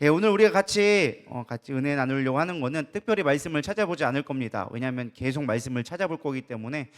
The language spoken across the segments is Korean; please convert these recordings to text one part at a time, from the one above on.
오늘 우리가 같이 은혜 나누려고 하는 거는 특별히 말씀을 찾아보지 않을 겁니다. 왜냐하면 계속 말씀을 찾아볼 거기 때문에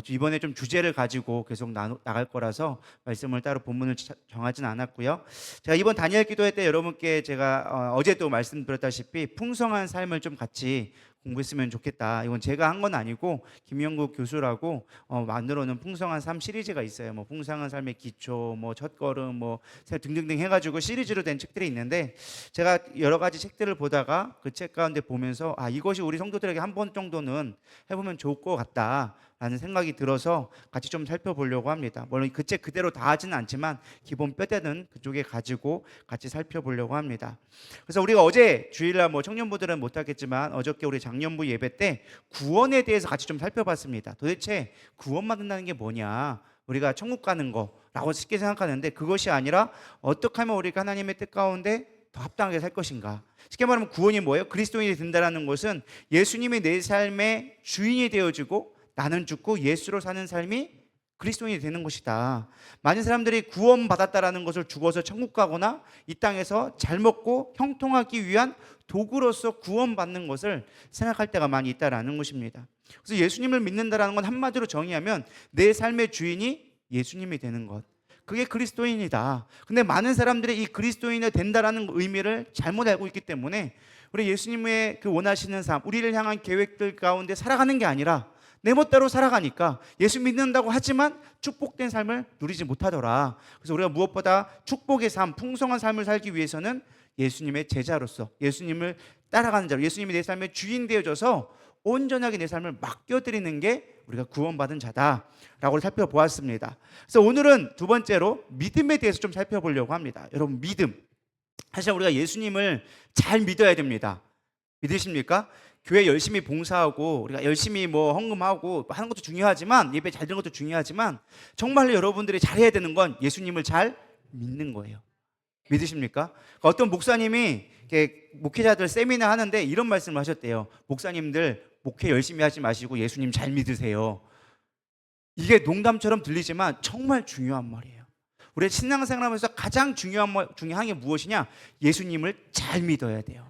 이번에 좀 주제를 가지고 계속 나갈 거라서 말씀을 따로 본문을 정하진 않았고요. 제가 이번 다니엘 기도회 때 여러분께 제가 어제도 말씀드렸다시피 풍성한 삶을 좀 같이 공부했으면 좋겠다. 이건 제가 한 건 아니고 김영국 교수라고 만들어 놓은 풍성한 삶 시리즈가 있어요. 뭐 풍성한 삶의 기초, 뭐 첫걸음, 뭐 등등등 해가지고 시리즈로 된 책들이 있는데, 제가 여러 가지 책들을 보다가 그 책 가운데 보면서 이것이 우리 성도들에게 한 번 정도는 해보면 좋을 것 같다라는 생각이 들어서 같이 좀 살펴보려고 합니다. 물론 그 책 그대로 다 하지는 않지만 기본 뼈대는 그쪽에 가지고 같이 살펴보려고 합니다. 그래서 우리가 어제 주일날 뭐 청년부들은 못하겠지만 어저께 우리 작년부 예배 때 구원에 대해서 같이 좀 살펴봤습니다. 도대체 구원 받는다는 게 뭐냐, 우리가 천국 가는 거라고 쉽게 생각하는데 그것이 아니라 어떻게 하면 우리가 하나님의 뜻 가운데 더 합당하게 살 것인가. 쉽게 말하면 구원이 뭐예요? 그리스도인이 된다는 것은 예수님이 내 삶의 주인이 되어지고 나는 죽고 예수로 사는 삶이 그리스도인이 되는 것이다. 많은 사람들이 구원받았다라는 것을 죽어서 천국 가거나 이 땅에서 잘 먹고 형통하기 위한 도구로서 구원받는 것을 생각할 때가 많이 있다라는 것입니다. 그래서 예수님을 믿는다라는 건 한마디로 정의하면 내 삶의 주인이 예수님이 되는 것, 그게 그리스도인이다. 근데 많은 사람들이 이 그리스도인이 된다라는 의미를 잘못 알고 있기 때문에 우리 예수님의 그 원하시는 삶, 우리를 향한 계획들 가운데 살아가는 게 아니라 내 멋대로 살아가니까 예수 믿는다고 하지만 축복된 삶을 누리지 못하더라. 그래서 우리가 무엇보다 축복의 삶, 풍성한 삶을 살기 위해서는 예수님의 제자로서, 예수님을 따라가는 자로, 예수님이 내 삶의 주인 되어져서 온전하게 내 삶을 맡겨드리는 게 우리가 구원받은 자다라고 살펴보았습니다. 그래서 오늘은 두 번째로 믿음에 대해서 좀 살펴보려고 합니다. 여러분, 믿음, 사실 우리가 예수님을 잘 믿어야 됩니다. 믿으십니까? 교회 열심히 봉사하고 우리가 열심히 뭐 헌금하고 하는 것도 중요하지만, 예배 잘 드는 것도 중요하지만, 정말로 여러분들이 잘해야 되는 건 예수님을 잘 믿는 거예요. 믿으십니까? 어떤 목사님이 목회자들 세미나 하는데 이런 말씀을 하셨대요. 목사님들 목회 열심히 하지 마시고 예수님 잘 믿으세요. 이게 농담처럼 들리지만 정말 중요한 말이에요. 우리의 신앙생활하면서 가장 중요한 게 무엇이냐? 예수님을 잘 믿어야 돼요.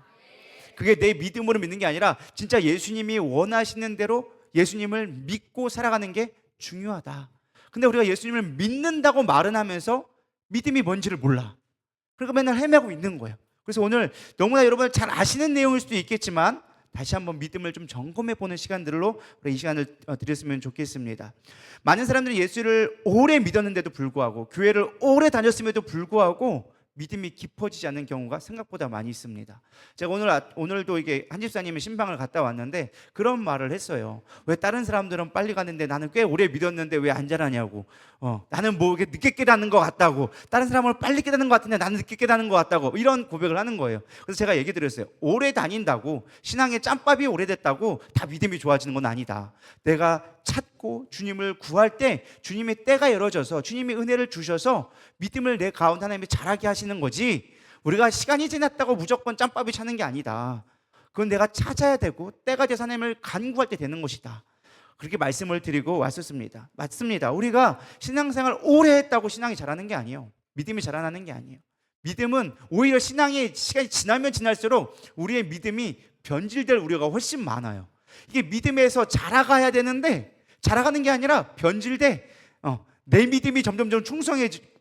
그게 내 믿음으로 믿는 게 아니라 진짜 예수님이 원하시는 대로 예수님을 믿고 살아가는 게 중요하다. 근데 우리가 예수님을 믿는다고 말은 하면서 믿음이 뭔지를 몰라. 그러니까 맨날 헤매고 있는 거예요. 그래서 오늘 너무나 여러분 잘 아시는 내용일 수도 있겠지만 다시 한번 믿음을 좀 점검해 보는 시간들로 우리 이 시간을 드렸으면 좋겠습니다. 많은 사람들이 예수를 오래 믿었는데도 불구하고, 교회를 오래 다녔음에도 불구하고 믿음이 깊어지지 않는 경우가 생각보다 많이 있습니다. 제가 오늘도 이게 한 집사님이 신방을 갔다 왔는데 그런 말을 했어요. 왜 다른 사람들은 빨리 갔는데 나는 꽤 오래 믿었는데 왜 안 자라냐고. 나는 뭐 이렇게 늦게 깨닫는 것 같다고. 다른 사람은 빨리 깨닫는 것 같은데 나는 늦게 깨닫는 것 같다고. 이런 고백을 하는 거예요. 그래서 제가 얘기 드렸어요. 오래 다닌다고, 신앙의 짬밥이 오래됐다고 다 믿음이 좋아지는 건 아니다. 내가 찾고 주님을 구할 때 주님의 때가 열어져서 주님이 은혜를 주셔서 믿음을 내 가운데 하나님이 자라게 하시는 거지, 우리가 시간이 지났다고 무조건 짬밥이 차는 게 아니다. 그건 내가 찾아야 되고 때가 돼서 하나님을 간구할 때 되는 것이다. 그렇게 말씀을 드리고 왔었습니다. 맞습니다. 우리가 신앙생활 오래 했다고 신앙이 자라는 게 아니에요. 믿음이 자라나는 게 아니에요. 믿음은 오히려 시간이 지나면 지날수록 우리의 믿음이 변질될 우려가 훨씬 많아요. 이게 믿음에서 자라가야 되는데 자라가는 게 아니라 변질돼. 내 믿음이 점점점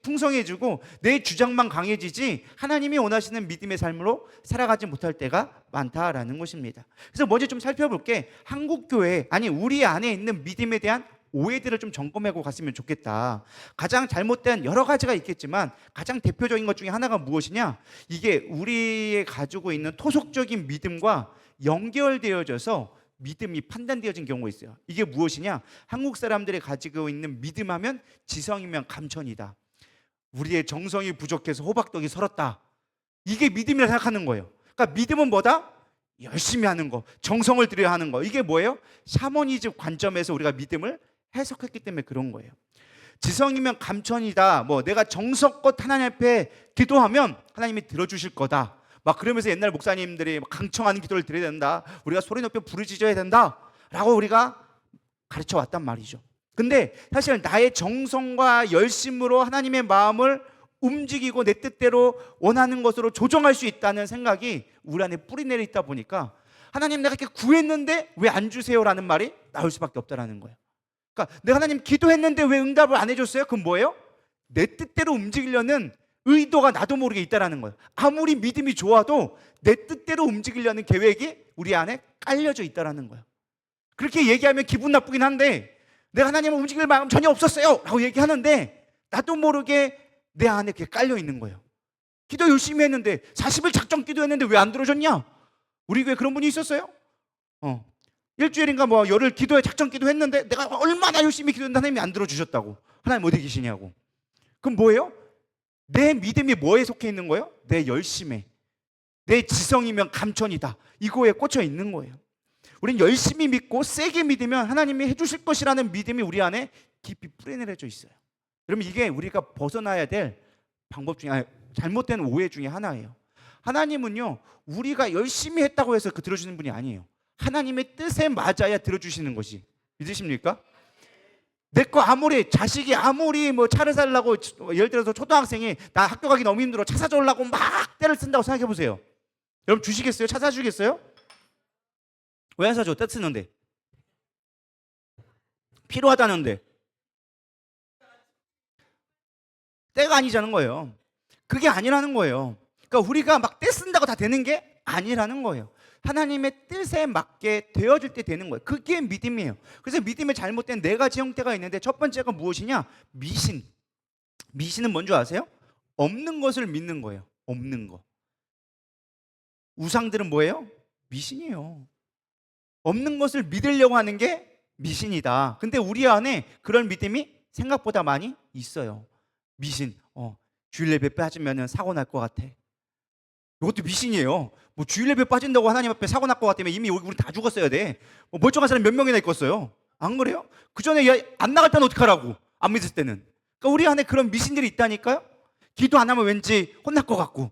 풍성해지고 내 주장만 강해지지 하나님이 원하시는 믿음의 삶으로 살아가지 못할 때가 많다라는 것입니다. 그래서 먼저 좀 살펴볼게. 한국교회, 아니 우리 안에 있는 믿음에 대한 오해들을 좀 점검하고 갔으면 좋겠다. 가장 잘못된 여러 가지가 있겠지만 가장 대표적인 것 중에 하나가 무엇이냐? 이게 우리의 가지고 있는 토속적인 믿음과 연결되어져서 믿음이 판단되어진 경우가 있어요. 이게 무엇이냐? 한국 사람들이 가지고 있는 믿음하면 지성이면 감천이다. 우리의 정성이 부족해서 호박떡이 설었다. 이게 믿음이라 생각하는 거예요. 그러니까 믿음은 뭐다? 열심히 하는 거, 정성을 들여야 하는 거. 이게 뭐예요? 샤머니즘 관점에서 우리가 믿음을 해석했기 때문에 그런 거예요. 지성이면 감천이다. 내가 정성껏 하나님 앞에 기도하면 하나님이 들어주실 거다. 막 그러면서 옛날 목사님들이 강청하는 기도를 드려야 된다. 우리가 소리 높여 부르짖어야 된다. 라고 우리가 가르쳐 왔단 말이죠. 근데 사실 나의 정성과 열심으로 하나님의 마음을 움직이고 내 뜻대로 원하는 것으로 조정할 수 있다는 생각이 우리 안에 뿌리내려 있다 보니까 하나님 내가 이렇게 구했는데 왜 안 주세요라는 말이 나올 수밖에 없다라는 거예요. 그러니까 내가 하나님 기도했는데 왜 응답을 안 해줬어요? 그건 뭐예요? 내 뜻대로 움직이려는 의도가 나도 모르게 있다라는 거예요. 아무리 믿음이 좋아도 내 뜻대로 움직이려는 계획이 우리 안에 깔려져 있다라는 거예요. 그렇게 얘기하면 기분 나쁘긴 한데 내가 하나님을 움직일 마음 전혀 없었어요 라고 얘기하는데 나도 모르게 내 안에 그게 깔려 있는 거예요. 기도 열심히 했는데 40일 작정 기도했는데 왜 안 들어줬냐? 우리 교회 그런 분이 있었어요. 일주일인가 뭐 열흘 기도에 작정 기도했는데 내가 얼마나 열심히 기도했는데 하나님이 안 들어주셨다고. 하나님 어디 계시냐고. 그럼 뭐예요? 내 믿음이 뭐에 속해 있는 거예요? 내 열심에, 내 지성이면 감천이다 이거에 꽂혀 있는 거예요. 우린 열심히 믿고 세게 믿으면 하나님이 해주실 것이라는 믿음이 우리 안에 깊이 뿌리내려져 있어요. 그러면 이게 우리가 벗어나야 될 방법 중에 잘못된 오해 중에 하나예요. 하나님은요 우리가 열심히 했다고 해서 들어주는 분이 아니에요. 하나님의 뜻에 맞아야 들어주시는 것이. 믿으십니까? 내 거 아무리 자식이 아무리 뭐 차를 살라고 예를 들어서 초등학생이 나 학교 가기 너무 힘들어 차 사주려고 막 때를 쓴다고 생각해 보세요. 여러분 주시겠어요? 차 사주겠어요? 왜 안 사줘? 때 쓰는데 필요하다는데 때가 아니자는 거예요. 그게 아니라는 거예요. 그러니까 우리가 막 때 쓴다고 다 되는 게 아니라는 거예요. 하나님의 뜻에 맞게 되어질 때 되는 거예요. 그게 믿음이에요. 그래서 믿음의 잘못된 네 가지 형태가 있는데 첫 번째가 무엇이냐? 미신. 미신은 뭔지 아세요? 없는 것을 믿는 거예요. 없는 거. 우상들은 뭐예요? 미신이에요. 없는 것을 믿으려고 하는 게 미신이다. 근데 우리 안에 그런 믿음이 생각보다 많이 있어요. 미신. 주일 예배 빠지면 사고 날 것 같아. 이것도 미신이에요. 뭐 주일 예배 빠진다고 하나님 앞에 사고 날 것 같다면 이미 우리 다 죽었어야 돼. 뭐 멀쩡한 사람 몇 명이나 있겠어요. 안 그래요? 그 전에 안 나갈 때는 어떡하라고? 안 믿을 때는. 그러니까 우리 안에 그런 미신들이 있다니까요. 기도 안 하면 왠지 혼날 것 같고,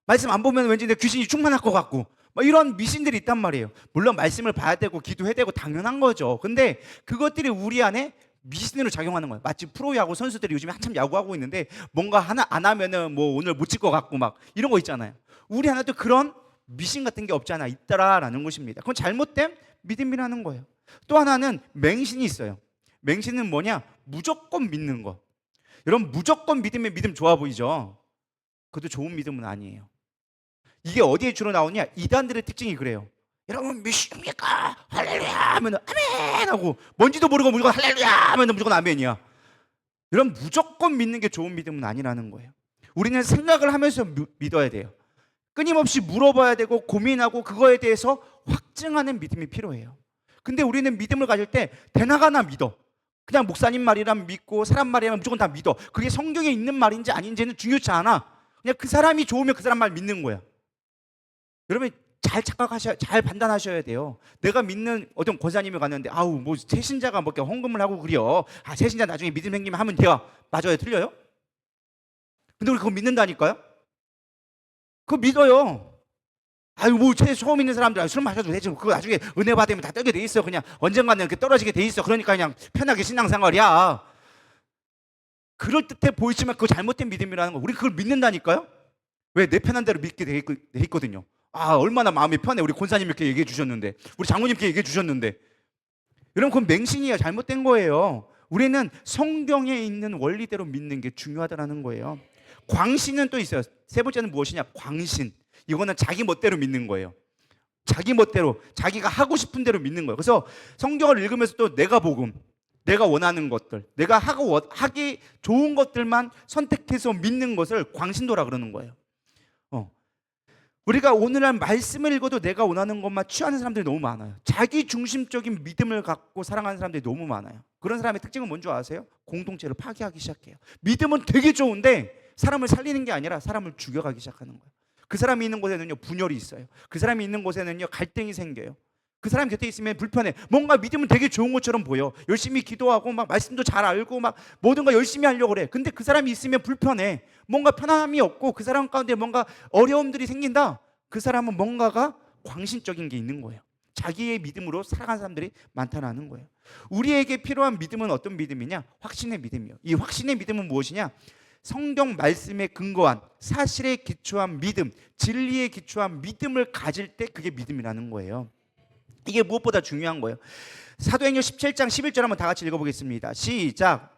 말씀 안 보면 왠지 내 귀신이 충만할 것 같고, 뭐 이런 미신들이 있단 말이에요. 물론 말씀을 봐야 되고 기도해야 되고 당연한 거죠. 근데 그것들이 우리 안에 미신으로 작용하는 거예요. 마치 프로야구 선수들이 요즘에 한참 야구하고 있는데 뭔가 하나 안 하면은 뭐 오늘 못 칠 것 같고 막 이런 거 있잖아요. 우리 안에도 그런 미신 같은 게 없지 않아 있다라는 것입니다. 그건 잘못된 믿음이라는 거예요. 또 하나는 맹신이 있어요. 맹신은 뭐냐? 무조건 믿는 거. 여러분 무조건 믿음의 믿음 좋아 보이죠? 그것도 좋은 믿음은 아니에요. 이게 어디에 주로 나오냐? 이단들의 특징이 그래요. 여러분 믿습니까? 할렐루야 하면 아멘 하고 뭔지도 모르고 무조건 할렐루야 하면 무조건 아멘이야. 여러분 무조건 믿는 게 좋은 믿음은 아니라는 거예요. 우리는 생각을 하면서 믿어야 돼요. 끊임없이 물어봐야 되고 고민하고 그거에 대해서 확증하는 믿음이 필요해요. 근데 우리는 믿음을 가질 때 대나가나 믿어. 그냥 목사님 말이라면 믿고 사람 말이라면 무조건 다 믿어. 그게 성경에 있는 말인지 아닌지는 중요치 않아. 그냥 그 사람이 좋으면 그 사람 말 믿는 거야. 여러분 잘 판단하셔야 돼요. 내가 믿는 어떤 권사님이 갔는데 아우 뭐 새신자가 뭐 이렇게 헌금을 하고 그려. 새신자 나중에 믿음 생기면 하면 돼요. 맞아요? 틀려요? 근데 우리 그거 믿는다니까요? 그거 믿어요. 아유 뭐 처음 있는 사람들 술 마셔도 되지. 그거 나중에 은혜 받으면 다 떨게 돼 있어. 그냥 언젠가는 이렇게 떨어지게 돼 있어. 그러니까 그냥 편하게 신앙생활이야. 그럴 듯해 보이지만 그거 잘못된 믿음이라는 거. 우리 그걸 믿는다니까요? 왜? 내 편한 대로 믿게 돼 있거든요. 얼마나 마음이 편해. 우리 권사님 이렇게 얘기해 주셨는데, 우리 장모님께 얘기해 주셨는데. 여러분 그건 맹신이에요. 잘못된 거예요. 우리는 성경에 있는 원리대로 믿는 게 중요하다는 거예요. 광신은 또 있어요. 세 번째는 무엇이냐? 광신. 이거는 자기 멋대로 믿는 거예요. 자기 멋대로, 자기가 하고 싶은 대로 믿는 거예요. 그래서 성경을 읽으면서 또 내가 복음, 내가 원하는 것들, 내가 하기 좋은 것들만 선택해서 믿는 것을 광신도라 그러는 거예요. 우리가 오늘날 말씀을 읽어도 내가 원하는 것만 취하는 사람들이 너무 많아요. 자기 중심적인 믿음을 갖고 살아가는 사람들이 너무 많아요. 그런 사람의 특징은 뭔지 아세요? 공동체를 파괴하기 시작해요. 믿음은 되게 좋은데 사람을 살리는 게 아니라 사람을 죽여가기 시작하는 거예요. 그 사람이 있는 곳에는요 분열이 있어요. 그 사람이 있는 곳에는요 갈등이 생겨요. 그 사람 곁에 있으면 불편해. 뭔가 믿음은 되게 좋은 것처럼 보여. 열심히 기도하고 막 말씀도 잘 알고 막 모든 거 열심히 하려고 그래. 근데 그 사람이 있으면 불편해. 뭔가 편안함이 없고 그 사람 가운데 뭔가 어려움들이 생긴다. 그 사람은 뭔가가 광신적인 게 있는 거예요. 자기의 믿음으로 살아가는 사람들이 많다는 거예요. 우리에게 필요한 믿음은 어떤 믿음이냐? 확신의 믿음이요. 이 확신의 믿음은 무엇이냐? 성경 말씀에 근거한 사실에 기초한 믿음, 진리에 기초한 믿음을 가질 때 그게 믿음이라는 거예요. 이게 무엇보다 중요한 거예요. 사도행전 17장 11절 한번 다 같이 읽어보겠습니다. 시작.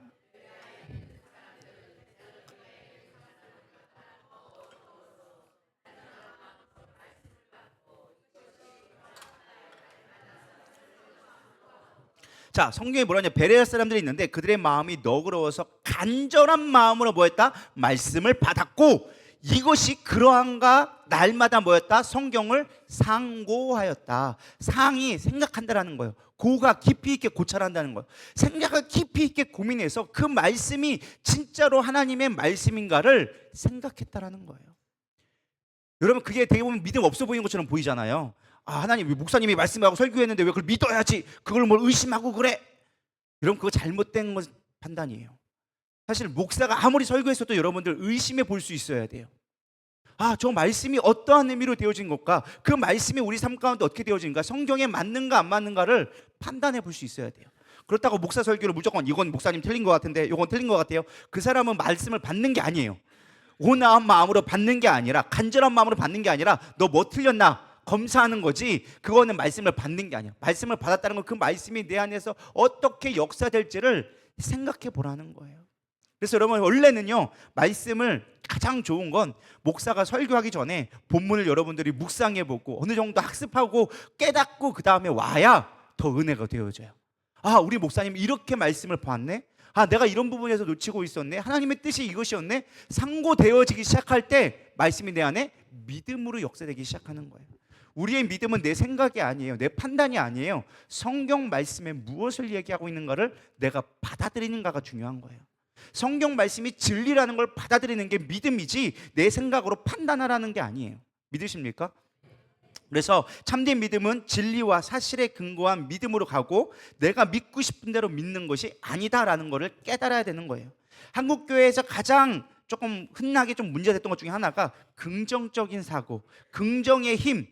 자, 성경에 뭐라냐? 베레아 사람들이 있는데 그들의 마음이 너그러워서 간절한 마음으로 뭐였다? 말씀을 받았고, 이것이 그러한가 날마다 뭐였다? 성경을 상고하였다. 상이 생각한다라는 거예요. 고가 깊이 있게 고찰한다는 거예요. 생각을 깊이 있게 고민해서 그 말씀이 진짜로 하나님의 말씀인가를 생각했다라는 거예요. 여러분, 그게 되게 보면 믿음 없어 보이는 것처럼 보이잖아요. 아, 하나님, 목사님이 말씀하고 설교했는데 왜 그걸 믿어야지? 그걸 뭘 의심하고 그래? 여러분, 그거 잘못된 판단이에요. 사실 목사가 아무리 설교했어도 여러분들 의심해 볼 수 있어야 돼요. 아, 저 말씀이 어떠한 의미로 되어진 것과 그 말씀이 우리 삶 가운데 어떻게 되어진가, 성경에 맞는가 안 맞는가를 판단해 볼 수 있어야 돼요. 그렇다고 목사 설교를 무조건 이건 목사님 틀린 것 같은데 이건 틀린 것 같아요, 그 사람은 말씀을 받는 게 아니에요. 온화한 마음으로 받는 게 아니라, 간절한 마음으로 받는 게 아니라 너 뭐 틀렸나 검사하는 거지, 그거는 말씀을 받는 게 아니야. 말씀을 받았다는 건 그 말씀이 내 안에서 어떻게 역사될지를 생각해 보라는 거예요. 그래서 여러분, 원래는요, 말씀을 가장 좋은 건 목사가 설교하기 전에 본문을 여러분들이 묵상해 보고 어느 정도 학습하고 깨닫고 그 다음에 와야 더 은혜가 되어져요. 아, 우리 목사님 이렇게 말씀을 봤네? 아, 내가 이런 부분에서 놓치고 있었네? 하나님의 뜻이 이것이었네? 상고되어지기 시작할 때 말씀이 내 안에 믿음으로 역사되기 시작하는 거예요. 우리의 믿음은 내 생각이 아니에요. 내 판단이 아니에요. 성경 말씀에 무엇을 얘기하고 있는가를 내가 받아들이는가가 중요한 거예요. 성경 말씀이 진리라는 걸 받아들이는 게 믿음이지 내 생각으로 판단하라는 게 아니에요. 믿으십니까? 그래서 참된 믿음은 진리와 사실에 근거한 믿음으로 가고 내가 믿고 싶은 대로 믿는 것이 아니다라는 것을 깨달아야 되는 거예요. 한국 교회에서 가장 조금 흔하게 좀 문제됐던 것 중에 하나가 긍정적인 사고, 긍정의 힘,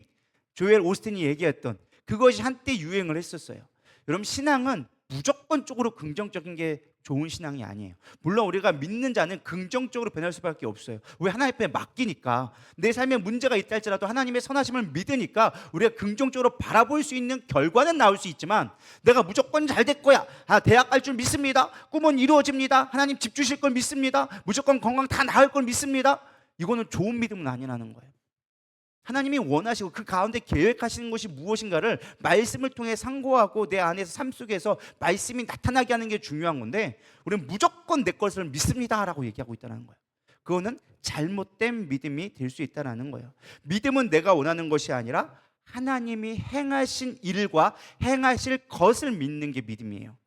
조엘 오스틴이 얘기했던 그것이 한때 유행을 했었어요. 여러분, 신앙은 무조건적으로 긍정적인 게 좋은 신앙이 아니에요. 물론 우리가 믿는 자는 긍정적으로 변할 수밖에 없어요. 왜? 하나님 앞에 맡기니까. 내 삶에 문제가 있다 할지라도 하나님의 선하심을 믿으니까 우리가 긍정적으로 바라볼 수 있는 결과는 나올 수 있지만, 내가 무조건 잘 될 거야, 아, 대학 갈 줄 믿습니다, 꿈은 이루어집니다, 하나님 집 주실 걸 믿습니다, 무조건 건강 다 나을 걸 믿습니다, 이거는 좋은 믿음은 아니라는 거예요. 하나님이 원하시고 그 가운데 계획하시는 것이 무엇인가를 말씀을 통해 상고하고 내 안에서 삶 속에서 말씀이 나타나게 하는 게 중요한 건데, 우리는 무조건 내 것을 믿습니다라고 얘기하고 있다는 거예요. 그거는 잘못된 믿음이 될 수 있다는 거예요. 믿음은 내가 원하는 것이 아니라 하나님이 행하신 일과 행하실 것을 믿는 게 믿음이에요.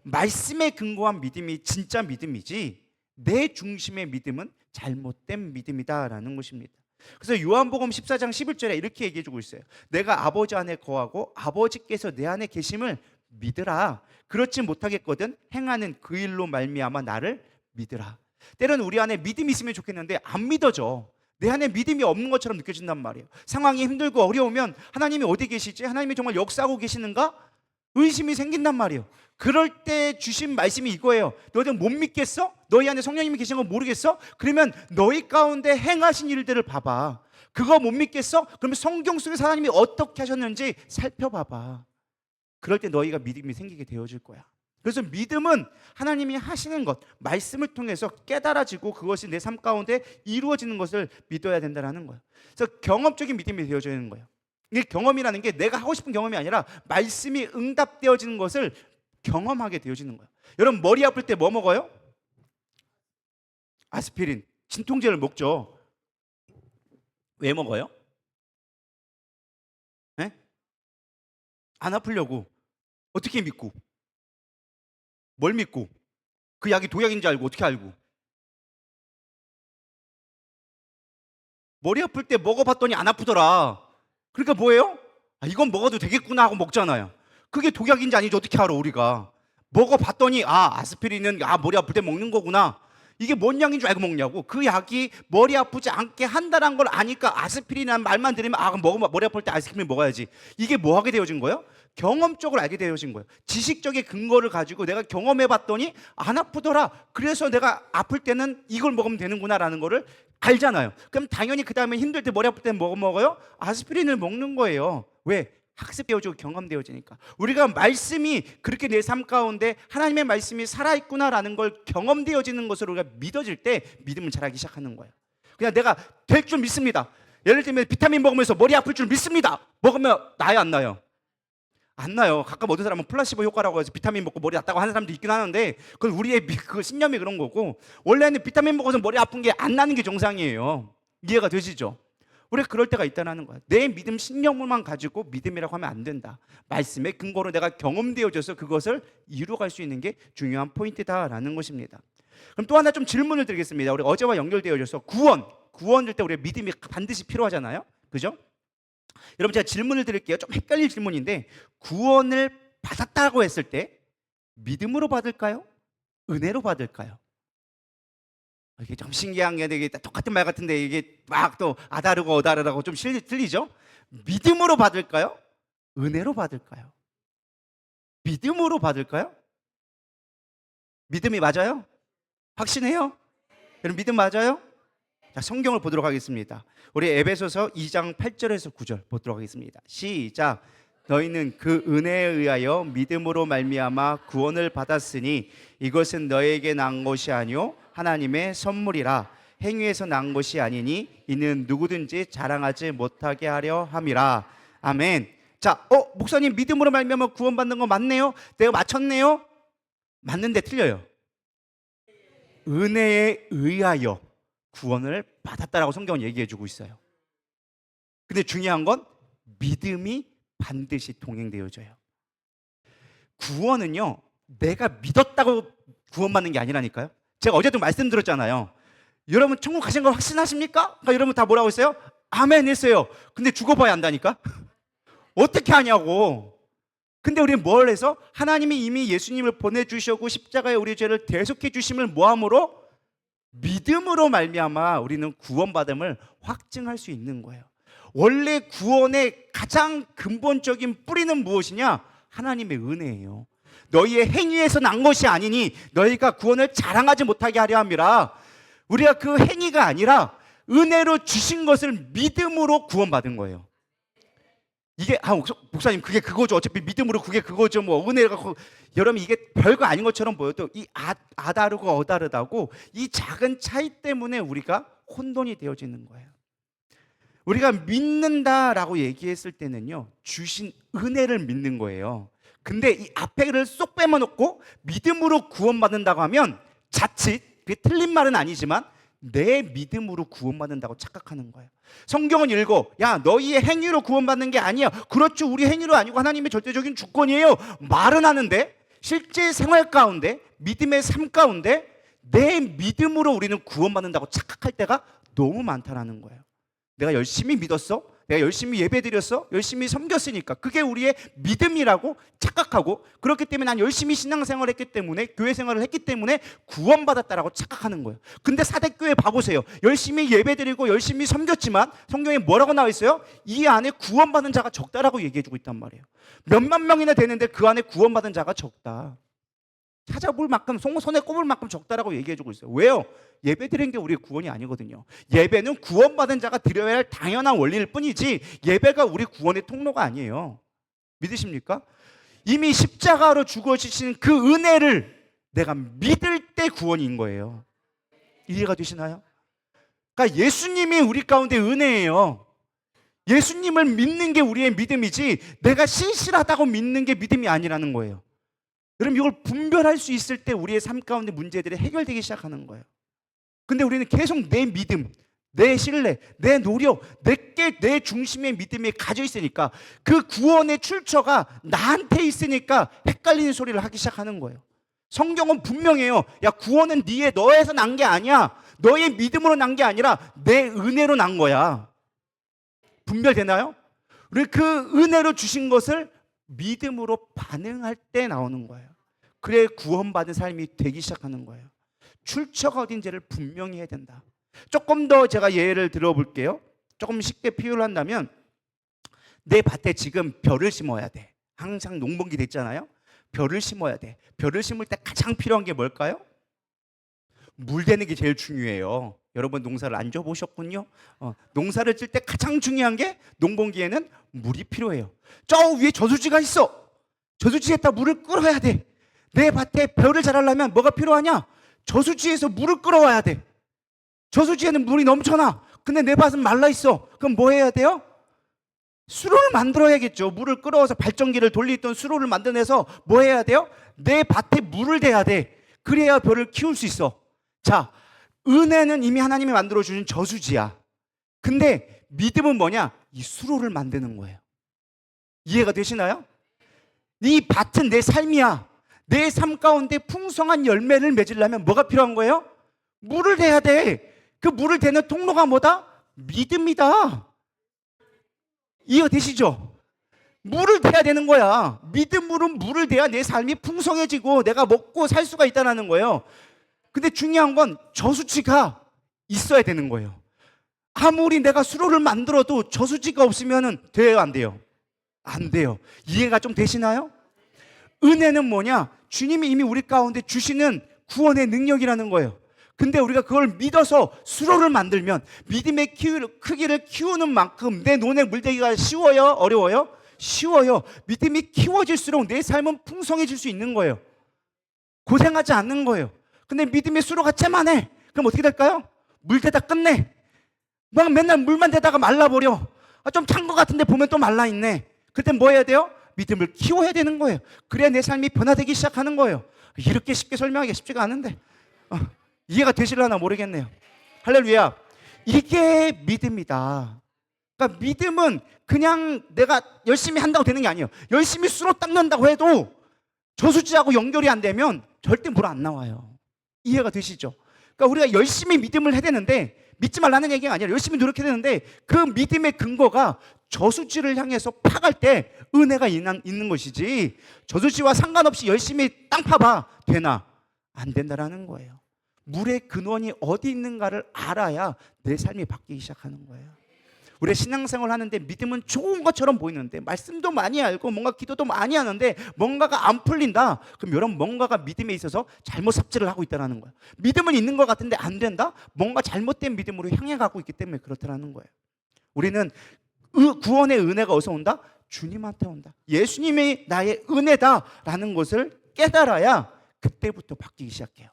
말씀에 근거한 믿음이 진짜 믿음이지, 내 중심의 믿음은 잘못된 믿음이다라는 것입니다. 그래서 요한복음 14장 11절에 이렇게 얘기해 주고 있어요. 내가 아버지 안에 거하고 아버지께서 내 안에 계심을 믿으라. 그렇지 못하겠거든 행하는 그 일로 말미암아 나를 믿으라. 때로는 우리 안에 믿음이 있으면 좋겠는데 안 믿어져. 내 안에 믿음이 없는 것처럼 느껴진단 말이에요. 상황이 힘들고 어려우면 하나님이 어디 계시지? 하나님이 정말 역사하고 계시는가? 의심이 생긴단 말이에요. 그럴 때 주신 말씀이 이거예요. 너희들 못 믿겠어? 너희 안에 성령님이 계신 거 모르겠어? 그러면 너희 가운데 행하신 일들을 봐봐. 그거 못 믿겠어? 그러면 성경 속에서 하나님이 어떻게 하셨는지 살펴봐봐. 그럴 때 너희가 믿음이 생기게 되어질 거야. 그래서 믿음은 하나님이 하시는 것, 말씀을 통해서 깨달아지고 그것이 내 삶 가운데 이루어지는 것을 믿어야 된다는 거예요. 그래서 경험적인 믿음이 되어져야 하는 거예요. 이 경험이라는 게 내가 하고 싶은 경험이 아니라 말씀이 응답되어지는 것을 경험하게 되어지는 거예요. 여러분, 머리 아플 때 뭐 먹어요? 아스피린, 진통제를 먹죠. 왜 먹어요? 네? 안 아프려고. 어떻게 믿고? 뭘 믿고? 그 약이 독약인지 알고 어떻게 알고? 머리 아플 때 먹어봤더니 안 아프더라. 그러니까 뭐예요? 아, 이건 먹어도 되겠구나 하고 먹잖아요. 그게 독약인지 아닌지 어떻게 알아 우리가? 먹어봤더니 아, 아스피린은 아, 머리 아플 때 먹는 거구나. 이게 뭔 약인 줄 알고 먹냐고. 그 약이 머리 아프지 않게 한다는 걸 아니까 아스피린이라는 말만 들으면 아, 그럼 먹으면 머리 아플 때 아스피린 먹어야지. 이게 뭐 하게 되어진 거예요? 경험적으로 알게 되어진 거예요. 지식적인 근거를 가지고 내가 경험해 봤더니 안 아프더라. 그래서 내가 아플 때는 이걸 먹으면 되는구나라는 거를 알잖아요. 그럼 당연히 그 다음에 힘들 때 머리 아플 때 뭐 먹어요? 아스피린을 먹는 거예요. 왜? 학습되어지고 경험되어지니까. 우리가 말씀이 그렇게 내 삶 가운데 하나님의 말씀이 살아있구나라는 걸 경험되어지는 것으로 우리가 믿어질 때 믿음을 자라기 시작하는 거예요. 그냥 내가 될 줄 믿습니다. 예를 들면 비타민 먹으면서 머리 아플 줄 믿습니다. 먹으면 나요, 안 나요? 안 나요. 가끔 어떤 사람은 플라시보 효과라고 해서 비타민 먹고 머리 났다고 하는 사람도 있긴 하는데 그건 우리의 그 신념이 그런 거고, 원래는 비타민 먹어서 머리 아픈 게 안 나는 게 정상이에요. 이해가 되시죠? 우리가 그럴 때가 있다는 거야. 내 믿음 신념만 가지고 믿음이라고 하면 안 된다. 말씀의 근거로 내가 경험되어져서 그것을 이루어갈 수 있는 게 중요한 포인트다라는 것입니다. 그럼 또 하나 좀 질문을 드리겠습니다. 우리 어제와 연결되어져서 구원될 때 우리가 믿음이 반드시 필요하잖아요. 그죠? 여러분 제가 질문을 드릴게요. 좀 헷갈릴 질문인데, 구원을 받았다고 했을 때 믿음으로 받을까요? 은혜로 받을까요? 이게 좀 신기한 게 이게 똑같은 말 같은데 이게 막 또 아다르고 어다르다고 좀 틀리죠? 믿음으로 받을까요? 은혜로 받을까요? 믿음으로 받을까요? 믿음이 맞아요? 확신해요? 여러분 믿음 맞아요? 자, 성경을 보도록 하겠습니다. 우리 에베소서 2장 8절에서 9절 보도록 하겠습니다. 시작. 너희는 그 은혜에 의하여 믿음으로 말미암아 구원을 받았으니 이것은 너에게 난 것이 아니요 하나님의 선물이라. 행위에서 난 것이 아니니 이는 누구든지 자랑하지 못하게 하려 함이라. 아멘. 자, 목사님 믿음으로 말미암아 구원받는 거 맞네요? 내가 맞췄네요? 맞는데 틀려요. 은혜에 의하여 구원을 받았다라고 성경은 얘기해 주고 있어요. 근데 중요한 건 믿음이 반드시 동행되어져요. 구원은요, 내가 믿었다고 구원받는 게 아니라니까요. 제가 어제도 말씀드렸잖아요. 여러분 천국 가신 걸 확신하십니까? 그러니까 여러분 다 뭐라고 했어요? 아멘 했어요. 근데 죽어봐야 안다니까? 어떻게 하냐고. 근데 우리는 뭘 해서? 하나님이 이미 예수님을 보내주셨고 십자가에 우리 죄를 대속해 주심을 뭐함으로? 믿음으로 말미암아 우리는 구원받음을 확증할 수 있는 거예요. 원래 구원의 가장 근본적인 뿌리는 무엇이냐? 하나님의 은혜예요. 너희의 행위에서 난 것이 아니니 너희가 구원을 자랑하지 못하게 하려 함이라. 우리가 그 행위가 아니라 은혜로 주신 것을 믿음으로 구원받은 거예요. 이게 목사님 그게 그거죠. 어차피 믿음으로 그게 그거죠. 뭐 은혜가 여러분 이게 별거 아닌 것처럼 보여도 이 아다르고 어다르다고 이 작은 차이 때문에 우리가 혼돈이 되어지는 거예요. 우리가 믿는다라고 얘기했을 때는요, 주신 은혜를 믿는 거예요. 근데 이 앞에를 쏙 빼먹고 믿음으로 구원받는다고 하면 자칫 그게 틀린 말은 아니지만 내 믿음으로 구원받는다고 착각하는 거예요. 성경은 읽어. 야, 너희의 행위로 구원받는 게 아니야. 그렇죠. 우리 행위로 아니고 하나님의 절대적인 주권이에요. 말은 하는데 실제 생활 가운데 믿음의 삶 가운데 내 믿음으로 우리는 구원받는다고 착각할 때가 너무 많다라는 거예요. 내가 열심히 믿었어? 내가 열심히 예배드렸어? 열심히 섬겼으니까 그게 우리의 믿음이라고 착각하고, 그렇기 때문에 난 열심히 신앙생활을 했기 때문에, 교회 생활을 했기 때문에 구원받았다라고 착각하는 거예요. 근데 사대교회 봐보세요. 열심히 예배드리고 열심히 섬겼지만 성경에 뭐라고 나와 있어요? 이 안에 구원받은 자가 적다라고 얘기해주고 있단 말이에요. 몇만 명이나 되는데 그 안에 구원받은 자가 적다. 찾아볼 만큼 손에 꼽을 만큼 적다라고 얘기해주고 있어요. 왜요? 예배 드리는 게 우리의 구원이 아니거든요. 예배는 구원받은 자가 드려야 할 당연한 원리일 뿐이지 예배가 우리 구원의 통로가 아니에요. 믿으십니까? 이미 십자가로 죽어주신 그 은혜를 내가 믿을 때 구원인 거예요. 이해가 되시나요? 그러니까 예수님이 우리 가운데 은혜예요. 예수님을 믿는 게 우리의 믿음이지 내가 신실하다고 믿는 게 믿음이 아니라는 거예요. 여러분 이걸 분별할 수 있을 때 우리의 삶 가운데 문제들이 해결되기 시작하는 거예요. 근데 우리는 계속 내 믿음, 내 신뢰, 내 노력, 내 중심의 믿음이 가져 있으니까 그 구원의 출처가 나한테 있으니까 헷갈리는 소리를 하기 시작하는 거예요. 성경은 분명해요. 야, 구원은 너에서 난 게 아니야. 너의 믿음으로 난 게 아니라 내 은혜로 난 거야. 분별되나요? 우리 그 은혜로 주신 것을 믿음으로 반응할 때 나오는 거예요. 그래 구원받은 삶이 되기 시작하는 거예요. 출처가 어딘지를 분명히 해야 된다. 조금 더 제가 예를 들어볼게요. 조금 쉽게 비유를 한다면 내 밭에 지금 벼를 심어야 돼. 항상 농번기 됐잖아요. 벼를 심어야 돼. 벼를 심을 때 가장 필요한 게 뭘까요? 물 대는 게 제일 중요해요. 여러분 농사를 안 져보셨군요. 농사를 질 때 가장 중요한 게 농번기에는 물이 필요해요. 저 위에 저수지가 있어. 저수지에다 물을 끌어야 돼. 내 밭에 벼를 자라려면 뭐가 필요하냐? 저수지에서 물을 끌어와야 돼. 저수지에는 물이 넘쳐나. 근데 내 밭은 말라 있어. 그럼 뭐 해야 돼요? 수로를 만들어야겠죠. 물을 끌어와서 발전기를 돌리던 수로를 만들어내서 뭐 해야 돼요? 내 밭에 물을 대야 돼. 그래야 벼를 키울 수 있어. 자, 은혜는 이미 하나님이 만들어주신 저수지야. 근데 믿음은 뭐냐? 이 수로를 만드는 거예요. 이해가 되시나요? 이 밭은 내 삶이야. 내 삶 가운데 풍성한 열매를 맺으려면 뭐가 필요한 거예요? 물을 대야 돼. 그 물을 대는 통로가 뭐다? 믿음이다. 이해되시죠? 물을 대야 되는 거야. 믿음으로 물을 대야 내 삶이 풍성해지고 내가 먹고 살 수가 있다는 거예요. 근데 중요한 건 저수지가 있어야 되는 거예요. 아무리 내가 수로를 만들어도 저수지가 없으면 돼요, 안 돼요? 안 돼요. 이해가 좀 되시나요? 은혜는 뭐냐? 주님이 이미 우리 가운데 주시는 구원의 능력이라는 거예요. 근데 우리가 그걸 믿어서 수로를 만들면 믿음의 크기를 키우는 만큼 내 논에 물대기가 쉬워요? 어려워요? 쉬워요. 믿음이 키워질수록 내 삶은 풍성해질 수 있는 거예요. 고생하지 않는 거예요. 근데 믿음의 수로가 째만해. 그럼 어떻게 될까요? 물 대다 끝내. 막 맨날 물만 대다가 말라버려. 좀 찬 것 같은데 보면 또 말라있네. 그때 뭐 해야 돼요? 믿음을 키워야 되는 거예요. 그래야 내 삶이 변화되기 시작하는 거예요. 이렇게 쉽게 설명하기가 쉽지가 않은데 이해가 되실려나 모르겠네요. 할렐루야. 이게 믿음이다. 그러니까 믿음은 그냥 내가 열심히 한다고 되는 게 아니에요. 열심히 수로 닦는다고 해도 저수지하고 연결이 안 되면 절대 물 안 나와요. 이해가 되시죠? 그러니까 우리가 열심히 믿음을 해야 되는데, 믿지 말라는 얘기가 아니라 열심히 노력해야 되는데, 그 믿음의 근거가 저수지를 향해서 파갈 때 은혜가 있는 것이지, 저수지와 상관없이 열심히 땅 파봐 되나? 안 된다라는 거예요. 물의 근원이 어디 있는가를 알아야 내 삶이 바뀌기 시작하는 거예요. 우리 신앙생활 하는데 믿음은 좋은 것처럼 보이는데, 말씀도 많이 알고 뭔가 기도도 많이 하는데 뭔가가 안 풀린다. 그럼 여러분, 뭔가가 믿음에 있어서 잘못 삽질을 하고 있다는 거예요. 믿음은 있는 것 같은데 안 된다? 뭔가 잘못된 믿음으로 향해 가고 있기 때문에 그렇다는 거예요. 우리는 구원의 은혜가 어디서 온다? 주님한테 온다. 예수님이 나의 은혜다라는 것을 깨달아야 그때부터 바뀌기 시작해요.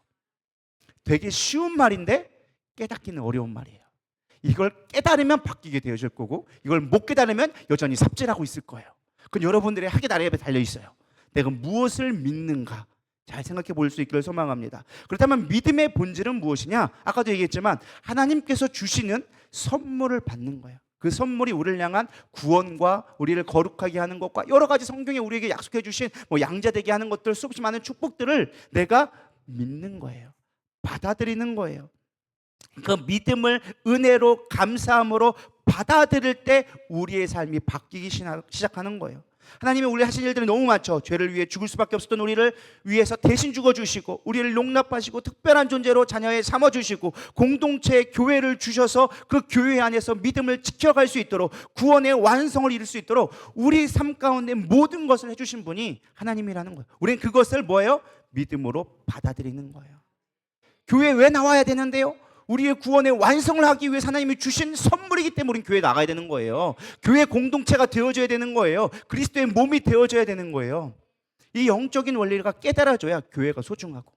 되게 쉬운 말인데 깨닫기는 어려운 말이에요. 이걸 깨달으면 바뀌게 되어질 거고, 이걸 못 깨달으면 여전히 삽질하고 있을 거예요. 그건 여러분들의 하기 나름에 달려 있어요. 내가 무엇을 믿는가 잘 생각해 볼 수 있기를 소망합니다. 그렇다면 믿음의 본질은 무엇이냐? 아까도 얘기했지만 하나님께서 주시는 선물을 받는 거예요. 그 선물이 우리를 향한 구원과 우리를 거룩하게 하는 것과 여러 가지 성경에 우리에게 약속해 주신 양자되게 하는 것들, 수없이 많은 축복들을 내가 믿는 거예요. 받아들이는 거예요. 그 믿음을 은혜로, 감사함으로 받아들일 때 우리의 삶이 바뀌기 시작하는 거예요. 하나님이 우리 하신 일들이 너무 많죠. 죄를 위해 죽을 수밖에 없었던 우리를 위해서 대신 죽어주시고, 우리를 용납하시고 특별한 존재로 자녀에 삼아주시고, 공동체의 교회를 주셔서 그 교회 안에서 믿음을 지켜갈 수 있도록, 구원의 완성을 이룰 수 있도록 우리 삶 가운데 모든 것을 해주신 분이 하나님이라는 거예요. 우리는 그것을 뭐예요? 믿음으로 받아들이는 거예요. 교회에 왜 나와야 되는데요? 우리의 구원의 완성을 하기 위해 하나님이 주신 선물이기 때문에 우리는 교회에 나가야 되는 거예요. 교회 공동체가 되어줘야 되는 거예요. 그리스도의 몸이 되어줘야 되는 거예요. 이 영적인 원리가 깨달아져야 교회가 소중하고.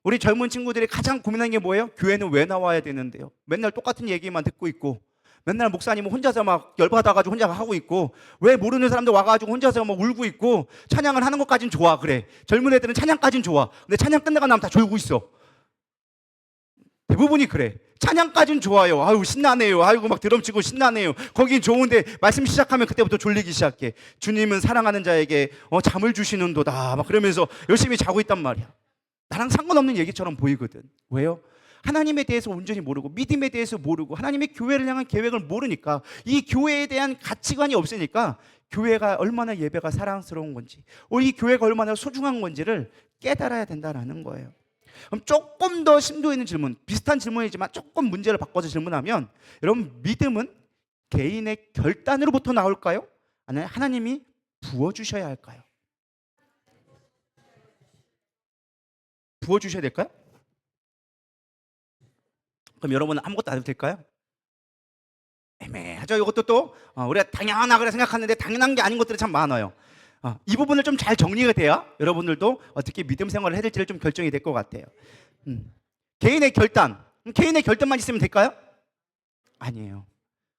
우리 젊은 친구들이 가장 고민하는 게 뭐예요? 교회는 왜 나와야 되는데요? 맨날 똑같은 얘기만 듣고 있고, 맨날 목사님은 혼자서 막 열받아가지고 혼자 하고 있고, 왜 모르는 사람도 와가지고 혼자서 막 울고 있고, 찬양을 하는 것까진 좋아. 그래, 젊은 애들은 찬양까진 좋아. 근데 찬양 끝나고 나면 다 졸고 있어. 대부분이 그래. 찬양까진 좋아요. 아유 신나네요. 아이고 막 드럼 치고 신나네요. 거긴 좋은데 말씀 시작하면 그때부터 졸리기 시작해. 주님은 사랑하는 자에게 잠을 주시는도다 막 그러면서 열심히 자고 있단 말이야. 나랑 상관없는 얘기처럼 보이거든. 왜요? 하나님에 대해서 온전히 모르고, 믿음에 대해서 모르고, 하나님의 교회를 향한 계획을 모르니까, 이 교회에 대한 가치관이 없으니까 교회가 얼마나 예배가 사랑스러운 건지, 이 교회가 얼마나 소중한 건지를 깨달아야 된다라는 거예요. 그럼 조금 더 심도 있는 질문, 비슷한 질문이지만 조금 문제를 바꿔서 질문하면, 여러분 믿음은 개인의 결단으로부터 나올까요? 아니면 하나님이 부어주셔야 할까요? 부어주셔야 될까요? 그럼 여러분은 아무것도 안 해도 될까요? 애매하죠. 이것도 또 우리가 당연하게 생각하는데 당연한 게 아닌 것들이 참 많아요. 이 부분을 좀 잘 정리가 돼야 여러분들도 어떻게 믿음 생활을 해야 될지를 좀 결정이 될 것 같아요. 개인의 결단, 개인의 결단만 있으면 될까요? 아니에요.